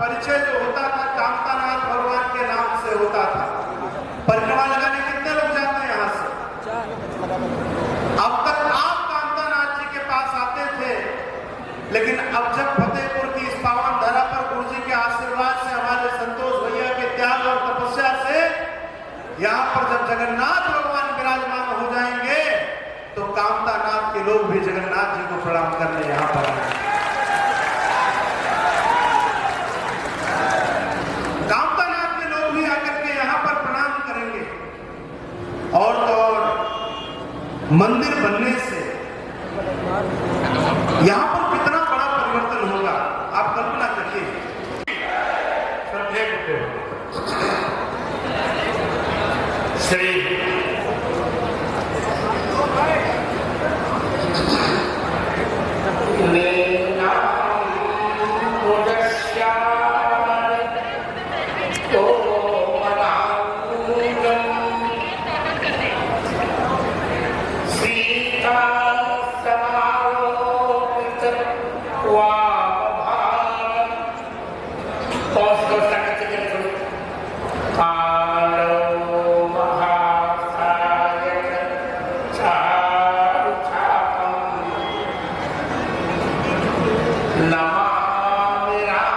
परिचय जो होता था कामतानाथ भगवान के नाम से होता था। परिक्रमा लगाने कितने लोग जाते हैं यहाँ से? अब तक आप कामतानाथ जी के पास आते थे, लेकिन अब जब फतेहपुर की इस पावन धरा पर गुरु जी के आशीर्वाद से, हमारे संतोष भैया के त्याग और तपस्या से यहाँ पर जब जगन्नाथ भगवान विराजमान हो जाएंगे तो कामतानाथ के लोग भी जगन्नाथ जी को प्रणाम करने यहाँ पर आएंगे। कामतानाथ के लोग भी आकर के यहाँ पर प्रणाम करेंगे। और तो और मंदिर बनने से यहाँ पर कितना बड़ा परिवर्तन होगा आप कल्पना करिए। श्री पौष व्यवस्था का चित्र करो। कालो महासाय चारुचापम नमामि राम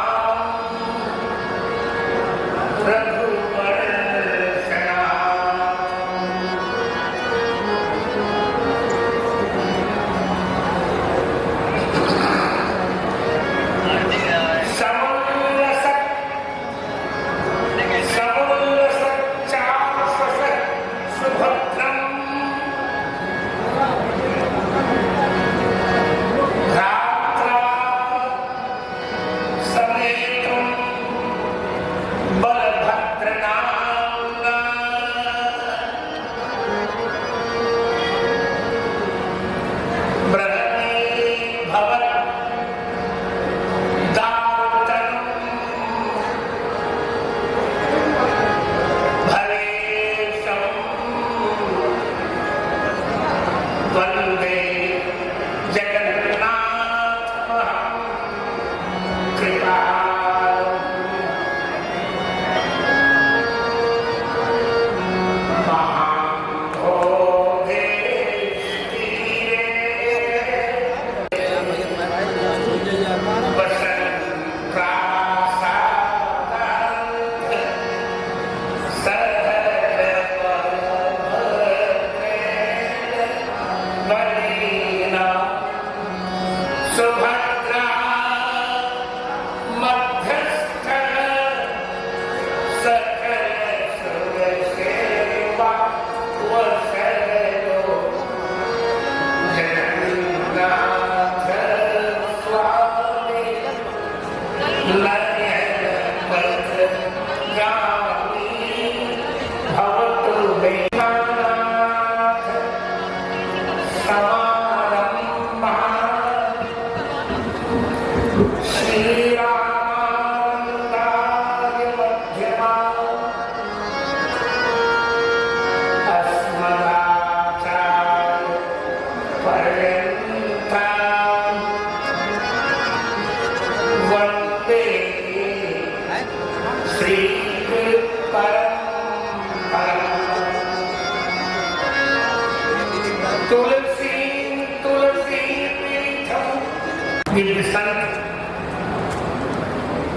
दिव्य संत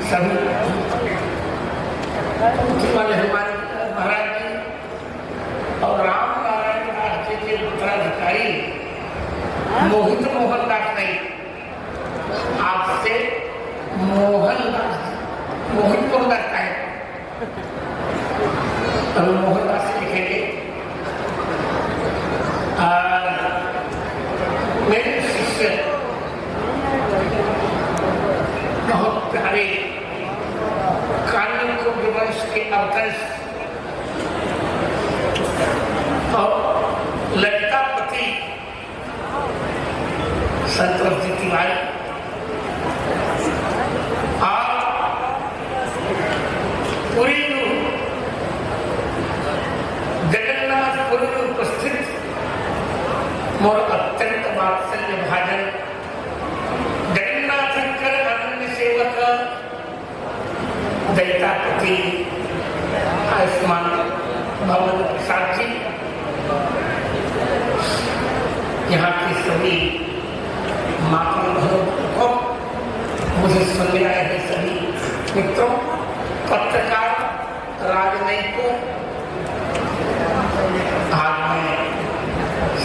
सभी वाले हमारे महाराज जी और राम नारायण दास जी के उत्तराधिकारी मोहित मोहन दास नहीं, आपसे मोहन दास मोहित मोहन दास का है, अभी मोहन दास से लिखेंगे। मेरे शिष्य बहुत प्यारे कानून को विवंश के अवकाश और ललितापति संतोष जी तिवारी और पुरी जगन्नाथपुरी में उपस्थित मोर अत्यंत वात्सल्य भाजन जगन्नाथ कर अनन्य सेवक दैतापति आयुष्मान भवन प्रसाद जी, यहाँ की सभी माता बहनों को, मुझे सुनने आए हैं सभी मित्रों, पत्रकार, राजनयिकों, आज मैं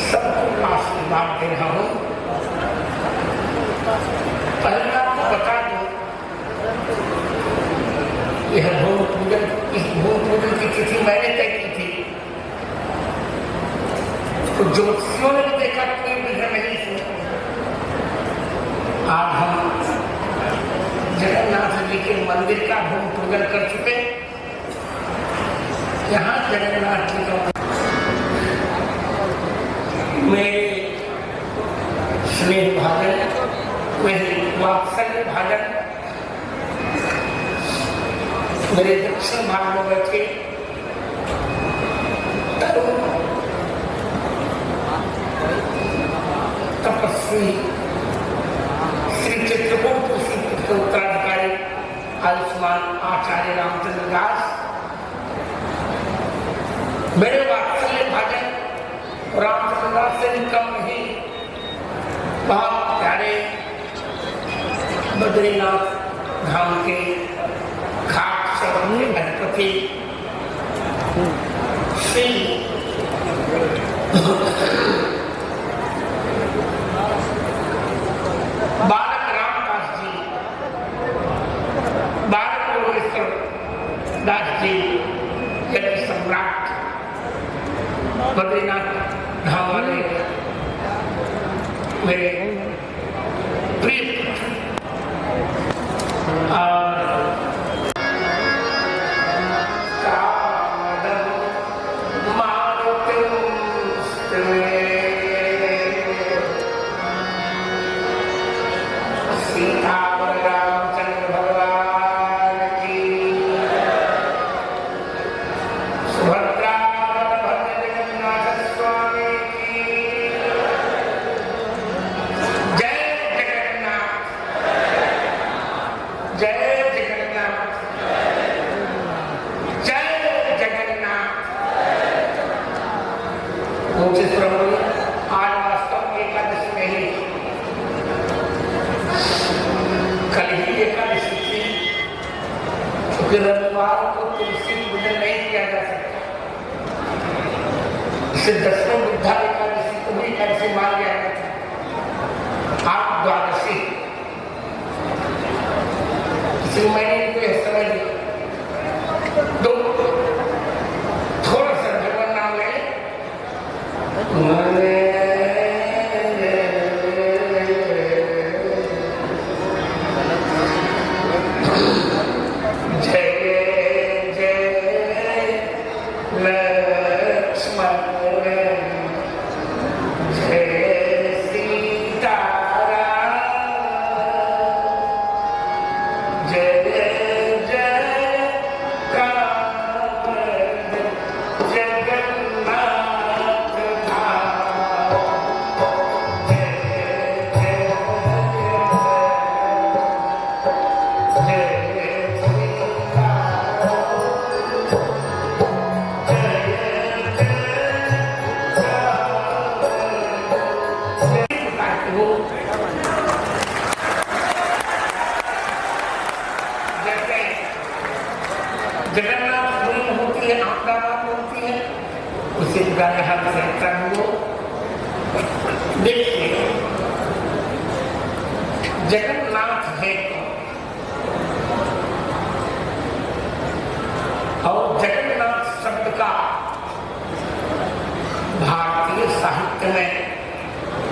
सबको आशीर्वाद दे रहा हूँ। पहले आपको बता दूं, यह भूमि पूजन, इस भूमि पूजन की तिथि मैंने तय की थी, तो ज्योतिषियों ने भी देखा कोई विघ्न नहीं थी। आज हम जगन्नाथ जी के मंदिर का भूमि पूजन कर चुके। यहाँ जगन्नाथ जी का मेरे स्नेह भाजन, मेरे वात्सल्य भाजन, मेरे दक्षिण भाग में बैठे तपस्वी श्री चित्रकूट के उत्तराधिकारी आयुष्मान आचार्य रामचंद्र दास, मेरे वात्सल्य भाजन रामचंद्र दास से भी कम नहीं, बहुत प्यारे बद्रीनाथ धाम के खाक शरण के अधिपति श्री बालक रामदास जी, बालक योगेश्वर दास जी, यज्ञ सम्राट बद्रीनाथ धाम वाले मेरे प्रिय आज वास्तव में एकादशी नहीं, कल ही एकादशी थी, क्योंकि रविवार को तुलसी पूजन नहीं किया जा सकता, इसे 10वें बुद्धा एकादशी को भी एकादशी मान लिया जाता है। आप द्वादशी किसी मैंने इनको यह समझ लिया, दो थोड़ा सा भगवान नाम ले जगन्नाथ पुरी होती है, अहमदाबाद में होती है, उसी प्रकार यहाँ से देखिए जगन्नाथ है और जगन्नाथ शब्द का भारतीय साहित्य में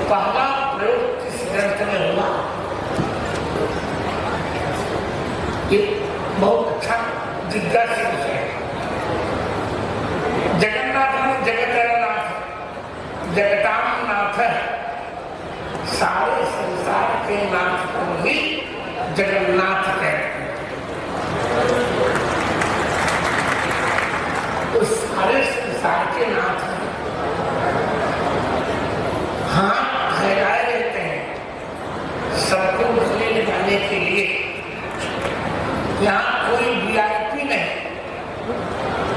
पहला प्रयोग किस ग्रंथ में हुआ, ये बहुत अच्छा जिज्ञासा विषय है। जगन्नाथ में जगतनाथ, जगताम नाथ, सारे संसार के नाथ को ही जगन्नाथ कहते हैं। उस सारे संसार के नाथ हाथ फैलाए रहते हैं सबको गले लगाने के लिए। यहाँ कोई वीआईपी नहीं,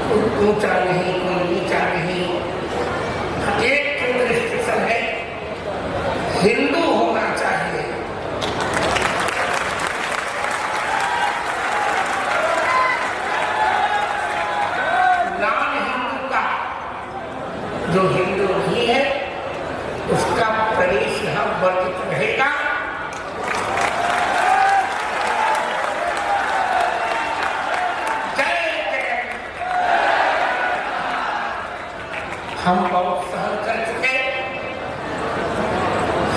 कोई ऊंचा नहीं, कोई नीचा नहीं, एक केवल स्टेशन है, हिंदू होना चाहिए। नॉन हिंदू का जो हिंदू नहीं है उसका प्रवेश यहाँ वर्जित रहेगा। हम बहुत सहन कर चुके,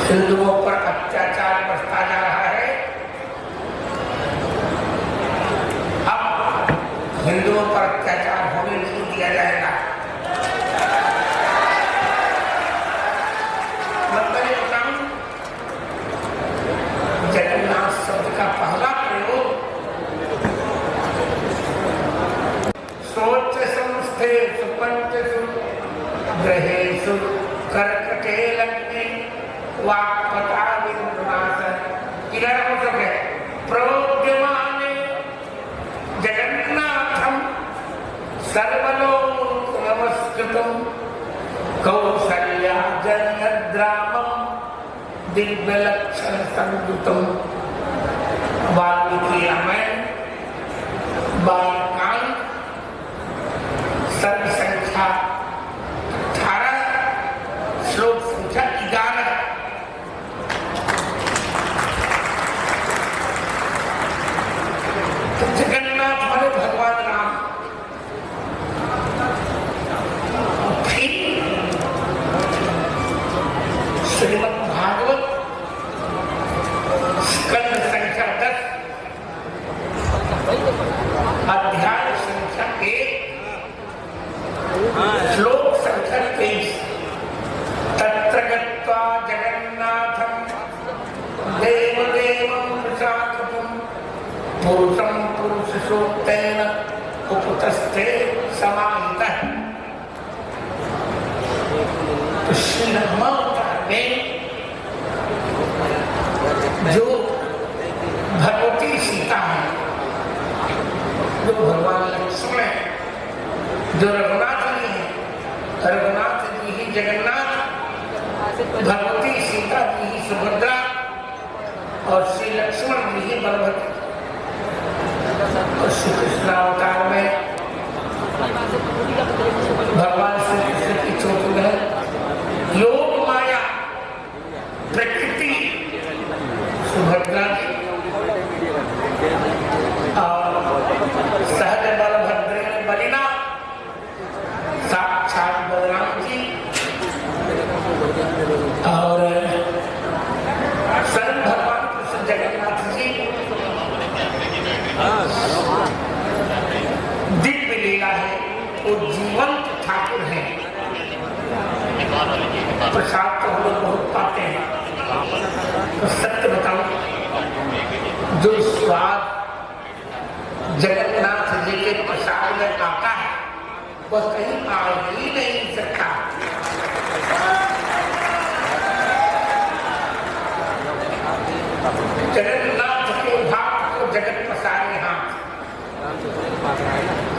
हिंदुओं पर अत्याचार बढ़ता जा रहा है, अब हिंदुओं पर अत्याचार होने नहीं दिया जाएगा। जगन्नाथ शब्द का पहला प्रयोग सोच समस्ते सुपंचसु ग्रहेषु कर्कटे लग्ने वाक्पटा विन्द्रनाथ, इधर हो सके प्रोद्यमाने सर्वलोक नमस्कृतं कौसल्या जन्मद्रामं दिव्यलक्षण संयुतं वाल्मीकि रामायण बालकांड सर्व संख्या 18 श्लोक संख्या 11। जगन्नाथ हमारे भगवान राम फिर श्रीमद् भागवत स्कंद संख्या 10 अध्याय संख्या 1 श्लोक संख्या 23। तत्र गत्वा जगन्नाथं देवदेवं प्रसादं पुरुषं पुरुषसूक्तेन उपतस्थे समाहितः। तो श्री रामावतार में जो भगवती सीता है, जो भगवान लक्ष्मण है, जो रघुनाथ जी है, रघुनाथ जी ही जगन्नाथ, भगवती सीता जी ही सुभद्रा और श्री लक्ष्मण जी ही बलभद्र। और श्री कृष्ण अवतार में भगवान श्री कृष्ण की चोट है योग माया प्रकृति सुभद्रा जी और सहज बलभद्र बलिना साक्षात बलराम जी और स्वयं भगवान कृष्ण जगन्नाथ जी दिव्य लीला है। वो जीवंत ठाकुर है। प्रसाद तो हम लोग बहुत पाते हैं, तो सत्य बताऊं, जो स्वाद जगन्नाथ जी के प्रसाद में आता है वह कहीं आ ही नहीं सकता। जगन्नाथ के भाव को जगत पसारे हाथ।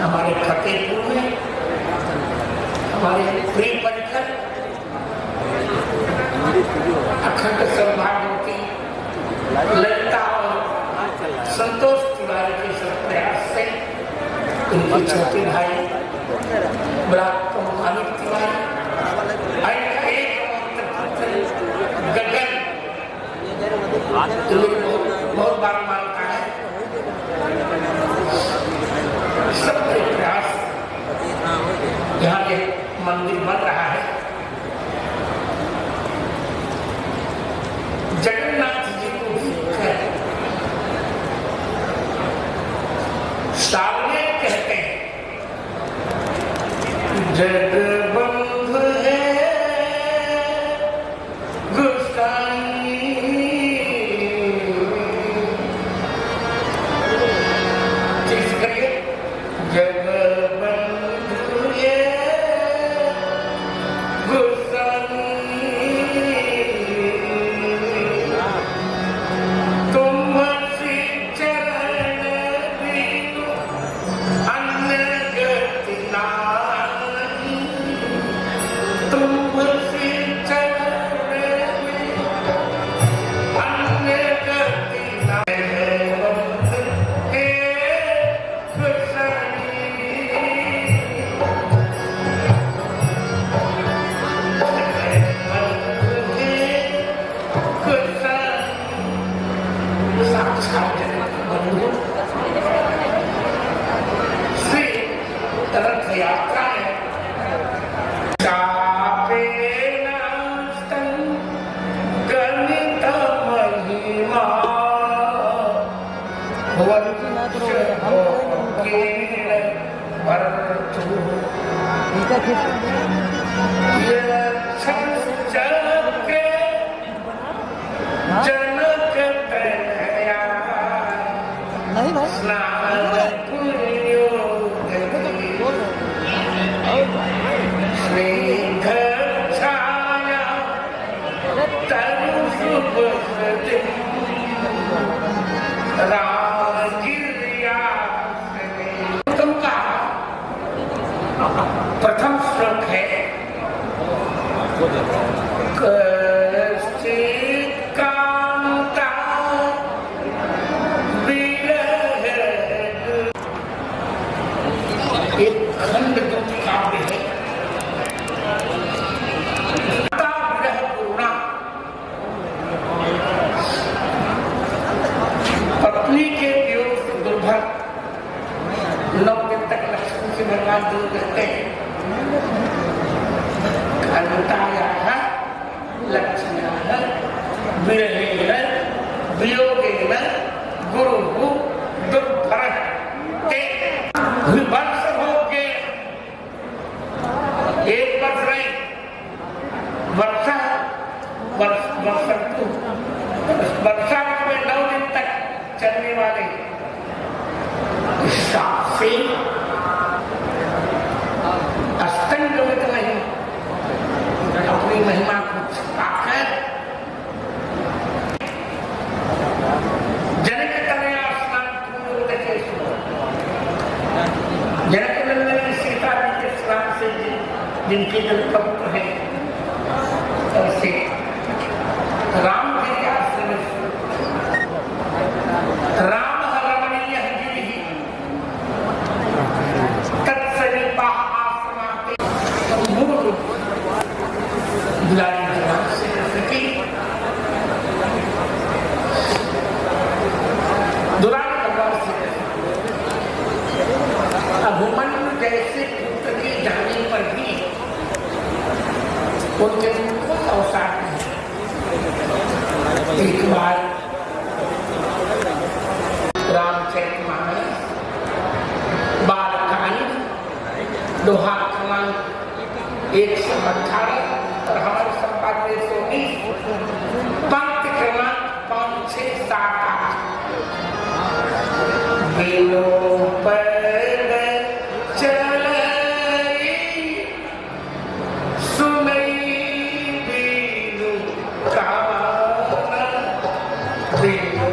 हमारे फतेहपुर में हमारे प्रिय परिकर अखंड सौभाग्यवती ललिता और संतोष तिवारी के सब प्रयास से उनके छोटे भाई अमित तिवारी गगन बहुत बार मानता है, सबके प्रयास यहाँ एक मंदिर बन रहा है। जगन्नाथ जी को भी सामने कहते हैं जगबंधु है गोसाई, चीज करिए जगबंधु है गोसाई, तुम श्री चरण बिनु अन्य गति नाही, तुम श्री चरण बिनु अन्य गति नाही। हे गोसाई, साक्षात बंधु श्री रथ यात्रा है। गणित महिमा जनक तनया स्नान पुण्यो स्नेह छाया तरु शुभ राम गिरिया तुम कहा अखंड दुख काव्य है। विरह पूर्णा, पत्नी के वियोग से दुर्भर 9 दिन तक लक्ष्मण से भगवान दूर रहते हैं। कांतायाः लक्ष्मणाः विरहेण वियोगेन गुरुः दुर्भरः ते वर्ष हो गए, 1 वर्ष नहीं, वर्षा में 9 दिन तक चलने वाले हिसाब से अस्तंगमित नहीं, अपनी महिमा को छिपाकर जनक कन्या स्नान जनक नंदन सीता जी के स्नान से जिनके जल पवित्र है, ऐसे राम जी के आश्रम राम रमणीय तत्समीपा आसमाते मूल दुलारी जवान से सकी दुलारी भगवान से अभिमन्यु जैसे पुत्र की जाने पर भी उनके को अवसाद नहीं। एक बार रामचरितमानस बालकांड दोहा क्रमांक 118 और हमारे संपादक 119 पंक्ति क्रमांक 5, 6, 7, 8 बिलो पर चले सुनई बिनु कामना बिलो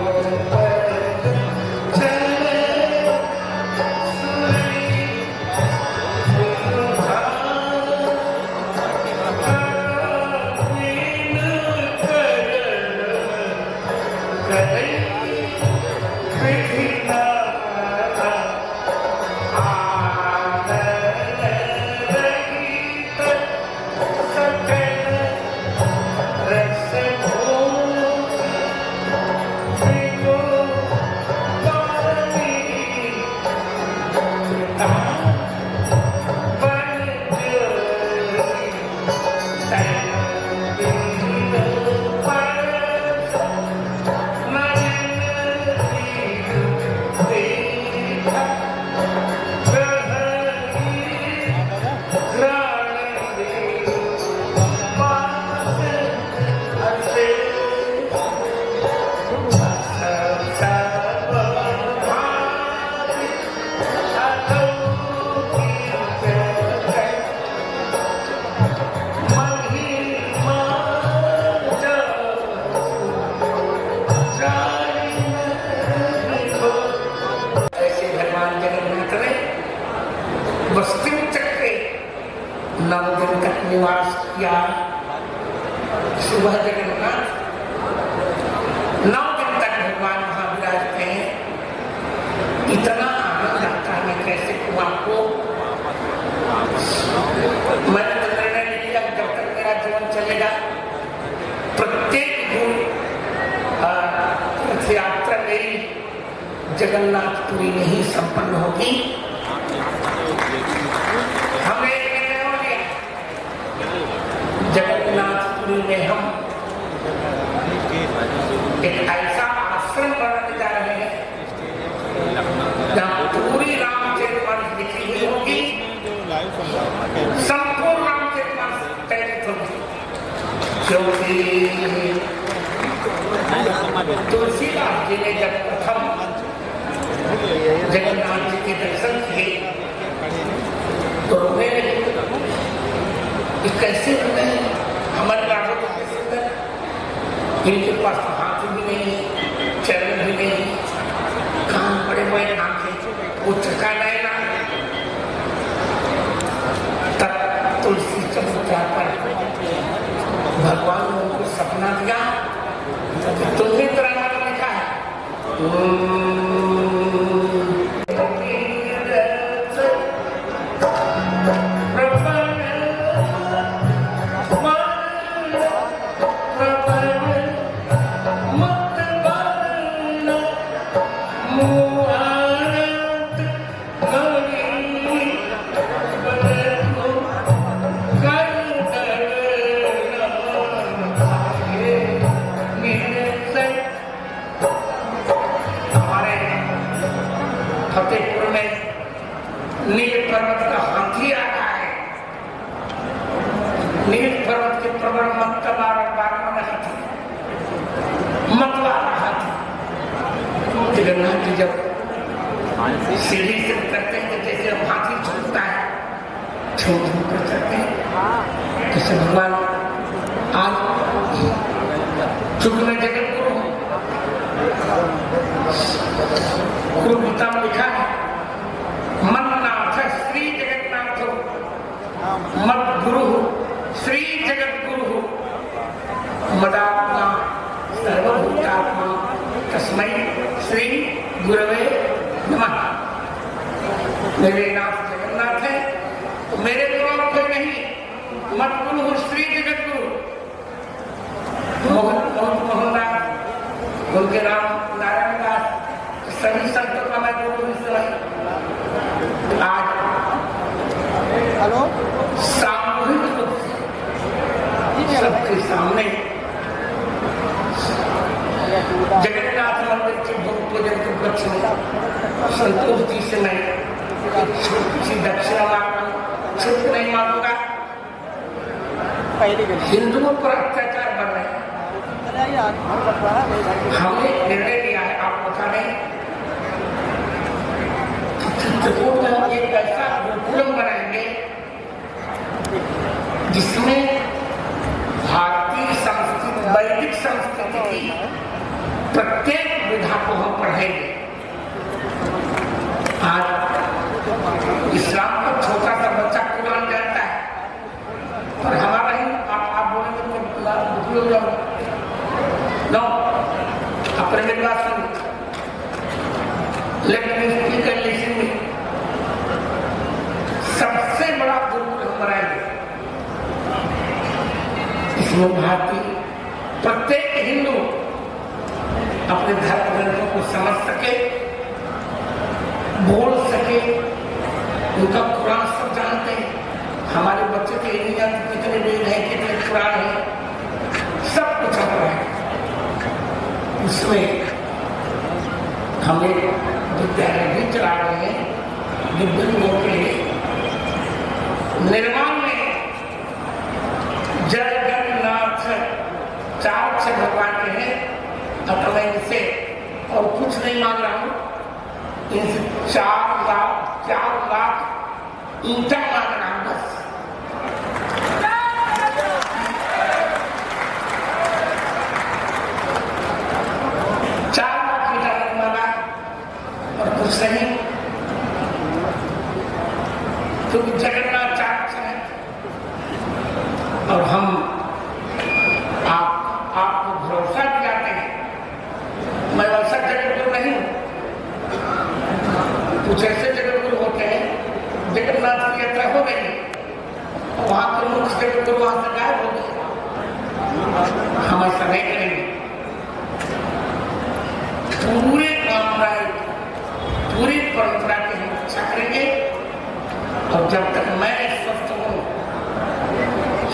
निवास किया। सुबह जगन्नाथ 9 दिन तक भगवान वहां विराजते हैं। इतना आनंद आता है, कैसे कुमार को मैंने तो निर्णय लिया जब तक मेरा जीवन चलेगा प्रत्येक दिन रथ यात्रा मेरी जगन्नाथपुरी में ही संपन्न होगी। हमने जगन्नाथपुरी में हम एक ऐसा आश्रम बनाने जा रहे हैं जहाँ पूरी रामचरितमानस लिखी हुई होगी, संपूर्ण रामचरितमानस तैयार होगी। क्योंकि तुलसीदास जी ने जब प्रथम जगन्नाथ जी के दर्शन किए तो रोने लगे, कैसे हो गए हमारे राजा को, कैसे सुंदर, इनके पास हाथ भी नहीं, चरण भी नहीं, कान बड़े बड़े आंखें, उच्च का नैना। तब तुलसी चबूतरा पर भगवान ने उनको सपना दिया, तुमने तो रामायण में लिखा है पर्वत का हाथी आ रहा है, नील पर्वत के प्रबल मतवार हाथी, मतवार हाथी। जगन्नाथ जी जब सीढ़ी से उतरते हैं, जैसे हाथी छूटता है, छूट कर चलते हैं, जैसे भगवान आज चूंकि मैं जगत गुरु हूं, गुरु गीता में लिखा है मन्नाथ श्री जगन्नाथ मद गुरु श्री जगत गुरु मदात्मा सर्वभूतात्मा तस्मै श्री गुरवे नमः। मेरे नाथ जगन्नाथ है, तो मेरे गुरु कोई नहीं, मद गुरु श्री जगत गुरु मोहनदास, उनके नाम नारायण दास, सभी संतों का मैं गुरु आज सामूहिक रूप से सबके सामने जगन्नाथ मंदिर के भूमि पूजन के उपलक्ष्य में संतोष जी से मैं छोटी सी दक्षिणा मांगता हूँ, छूट नहीं मांगूंगा। हिंदुओं पर अत्याचार बढ़ रहे हैं, हमने निर्णय लिया है, आप पता नहीं, चित्रकूट में हम एक ऐसा गुरुकुलम बनाएंगे जिसमें भारतीय संस्कृति, वैदिक संस्कृति की प्रत्येक विधा को हम पढ़ेंगे। आज इस्लाम का छोटा सा बच्चा कुरान जानता है, पर हमारा ही आप बोलेंगे नो, अपने मेरी बात सुन, लेकिन सबसे बड़ा गुरुकुल हम बनाएंगे, इसमें भारतीय प्रत्येक हिंदू अपने धर्म ग्रंथों को समझ सके, बोल सके, उनका कुरान सब जानते हैं। हमारे बच्चे के नहीं जानते कितने वेद हैं, कितने कुरान हैं, सब कुछ हम है। उसमें हम एक विद्यालय भी चला रहे हैं, दिव्यांगों के निर्माण में जगन्नाथ 4 अक्षर भगवान के हैं, तो मैं इनसे और कुछ नहीं मांग रहा हूं, इनसे 4 लाख ईंटा मांग रहा हूं बस। नहीं, क्योंकि जगन्नाथ 4 अक्षर है और हम आपको भरोसा दिलाते हैं। मैं वैसा जगतगुरु नहीं हूं, कुछ ऐसे जगतगुरु होते हैं, जगन्नाथ की यात्रा हो गई, वहां पर मुख्य जगतगुरु वहां से गायब हो गए। हम ऐसा नहीं करेंगे, पूरी परंपरा की हम रक्षा करेंगे और जब तक मैं स्वस्थ हूं,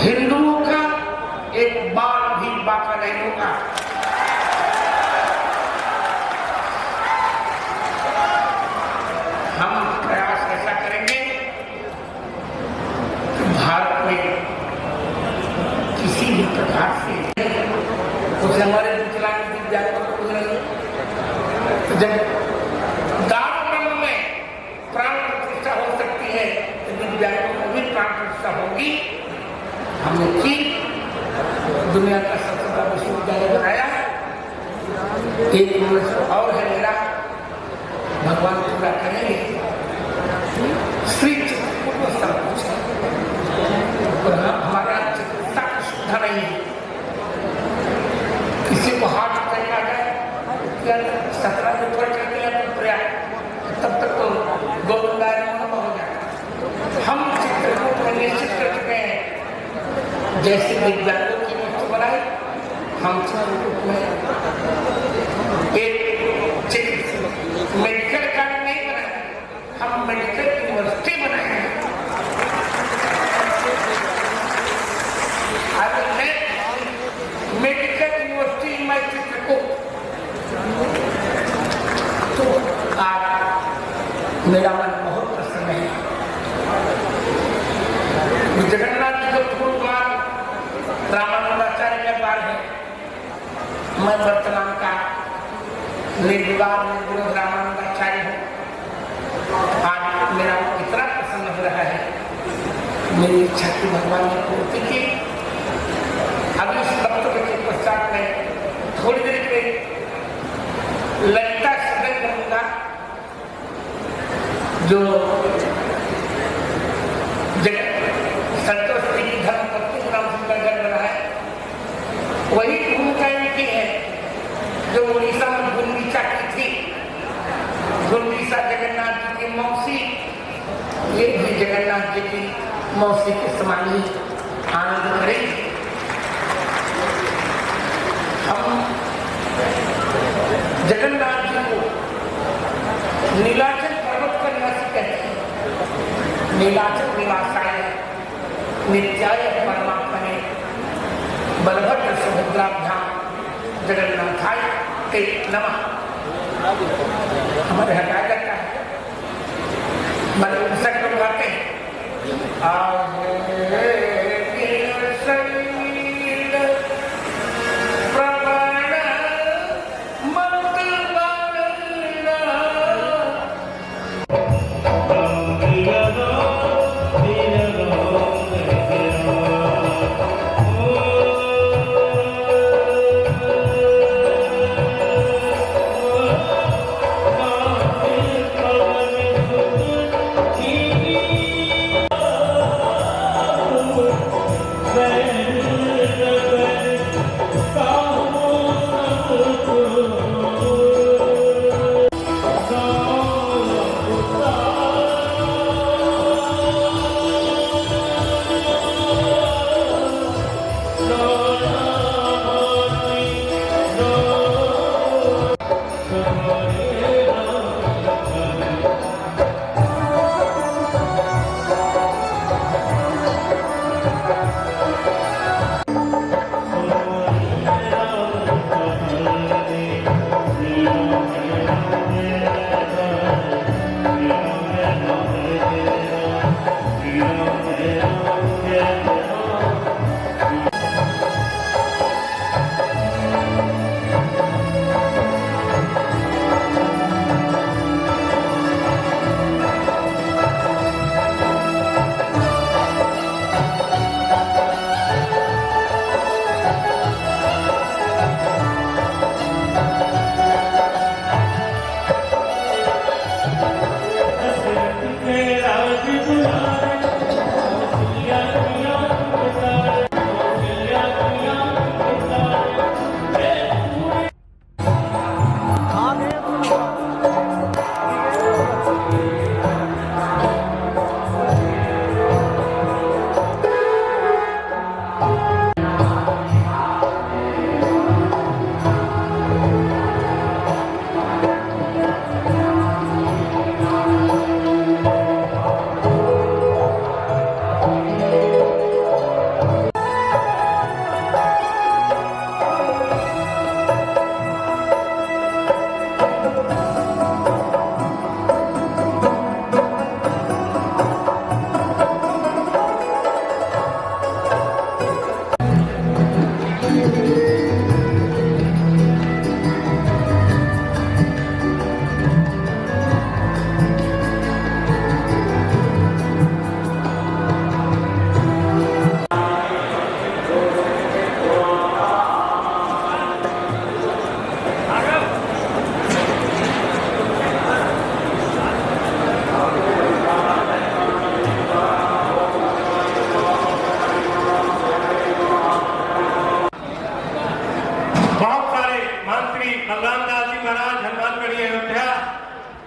हिंदुओं का एक बाल भी बाका नहीं होगा। हम प्रयास ऐसा करेंगे कि भारत में किसी भी प्रकार से कुछ हमारे विकलांग दिव्यांगों को जब होगी, हमने की दुनिया का सबसे बड़ा विश्वविद्यालय बनाया। एक मनुष्य और है मेरा, भगवान पूरा करेंगे। श्री चित्रकूट में सब कुछ है, हमारा चिकित्सा की सुविधा नहीं है। किसी को हार्ट अटैक आ जाए, 17 में पढ़ करके तब तक तो गोविंदा हो जाए। हम चित्रकूट में निश्चित कर चुके हैं, जैसे विद्यालयों की मुफ्त बनाई, हम चित्रकूट में एक मेडिकल कॉलेज नहीं बनाए, हम मेडिकल यूनिवर्सिटी बनाए हैं। मेडिकल यूनिवर्सिटी में चित्रकूट, तो आज मेरा मन बहुत प्रसन्न है। मैं वर्तमान का निर्विवाद निर्विरोध रामानंदाचार्य हूँ। आज मेरा इतना प्रसन्न हो रहा है, मेरी इच्छा की भगवान ने पूर्ति की। अभी इस वक्तव्य के पश्चात में थोड़ी देर के ललिता शब्द करूंगा, जो संतोष की धर्म पत्नी नाम से जन्म रहा है, वही भूमिका इनकी है जो उड़ीसा में गुंडीचा की थी। गुंडीचा जगन्नाथ जी की मौसी, ये भी जगन्नाथ जी की मौसी के समान ही आनंद करेंगे। हम जगन्नाथ जी को नीलाचल पर्वत का निवासी कहते हैं। नीलाचल निवासाय नित्याय परमात्मने बलभद्र सुभद्राभ्याम जगन्नाथाय ते नमः। हमारे हटाया जाता है, हमारे उपसक करवाते हैं।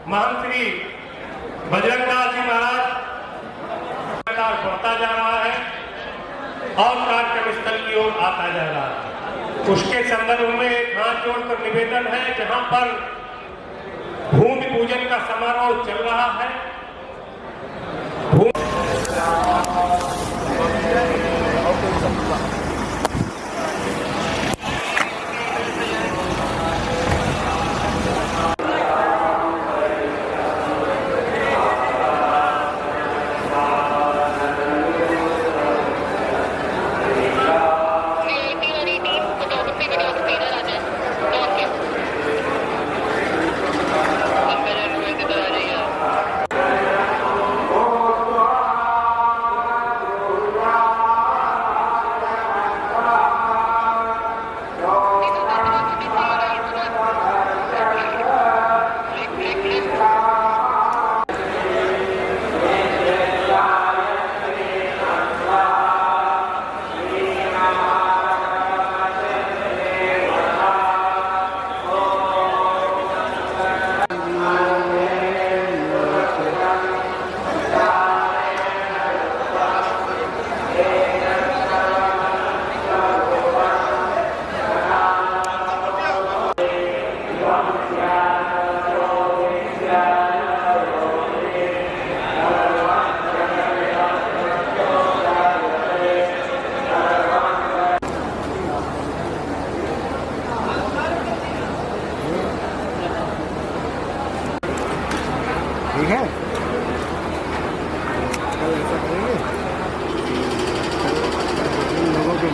महंत श्री बजरंगदास जी महाराज बढ़ता जा रहा है और कार्यक्रम स्थल की ओर आता जा रहा है। उसके संदर्भ में एक हाथ जोड़कर निवेदन है, जहां पर भूमि पूजन का समारोह चल रहा है,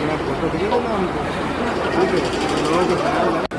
मेरा फोटो दिखेगा ना हमको, ठीक है, लोगों को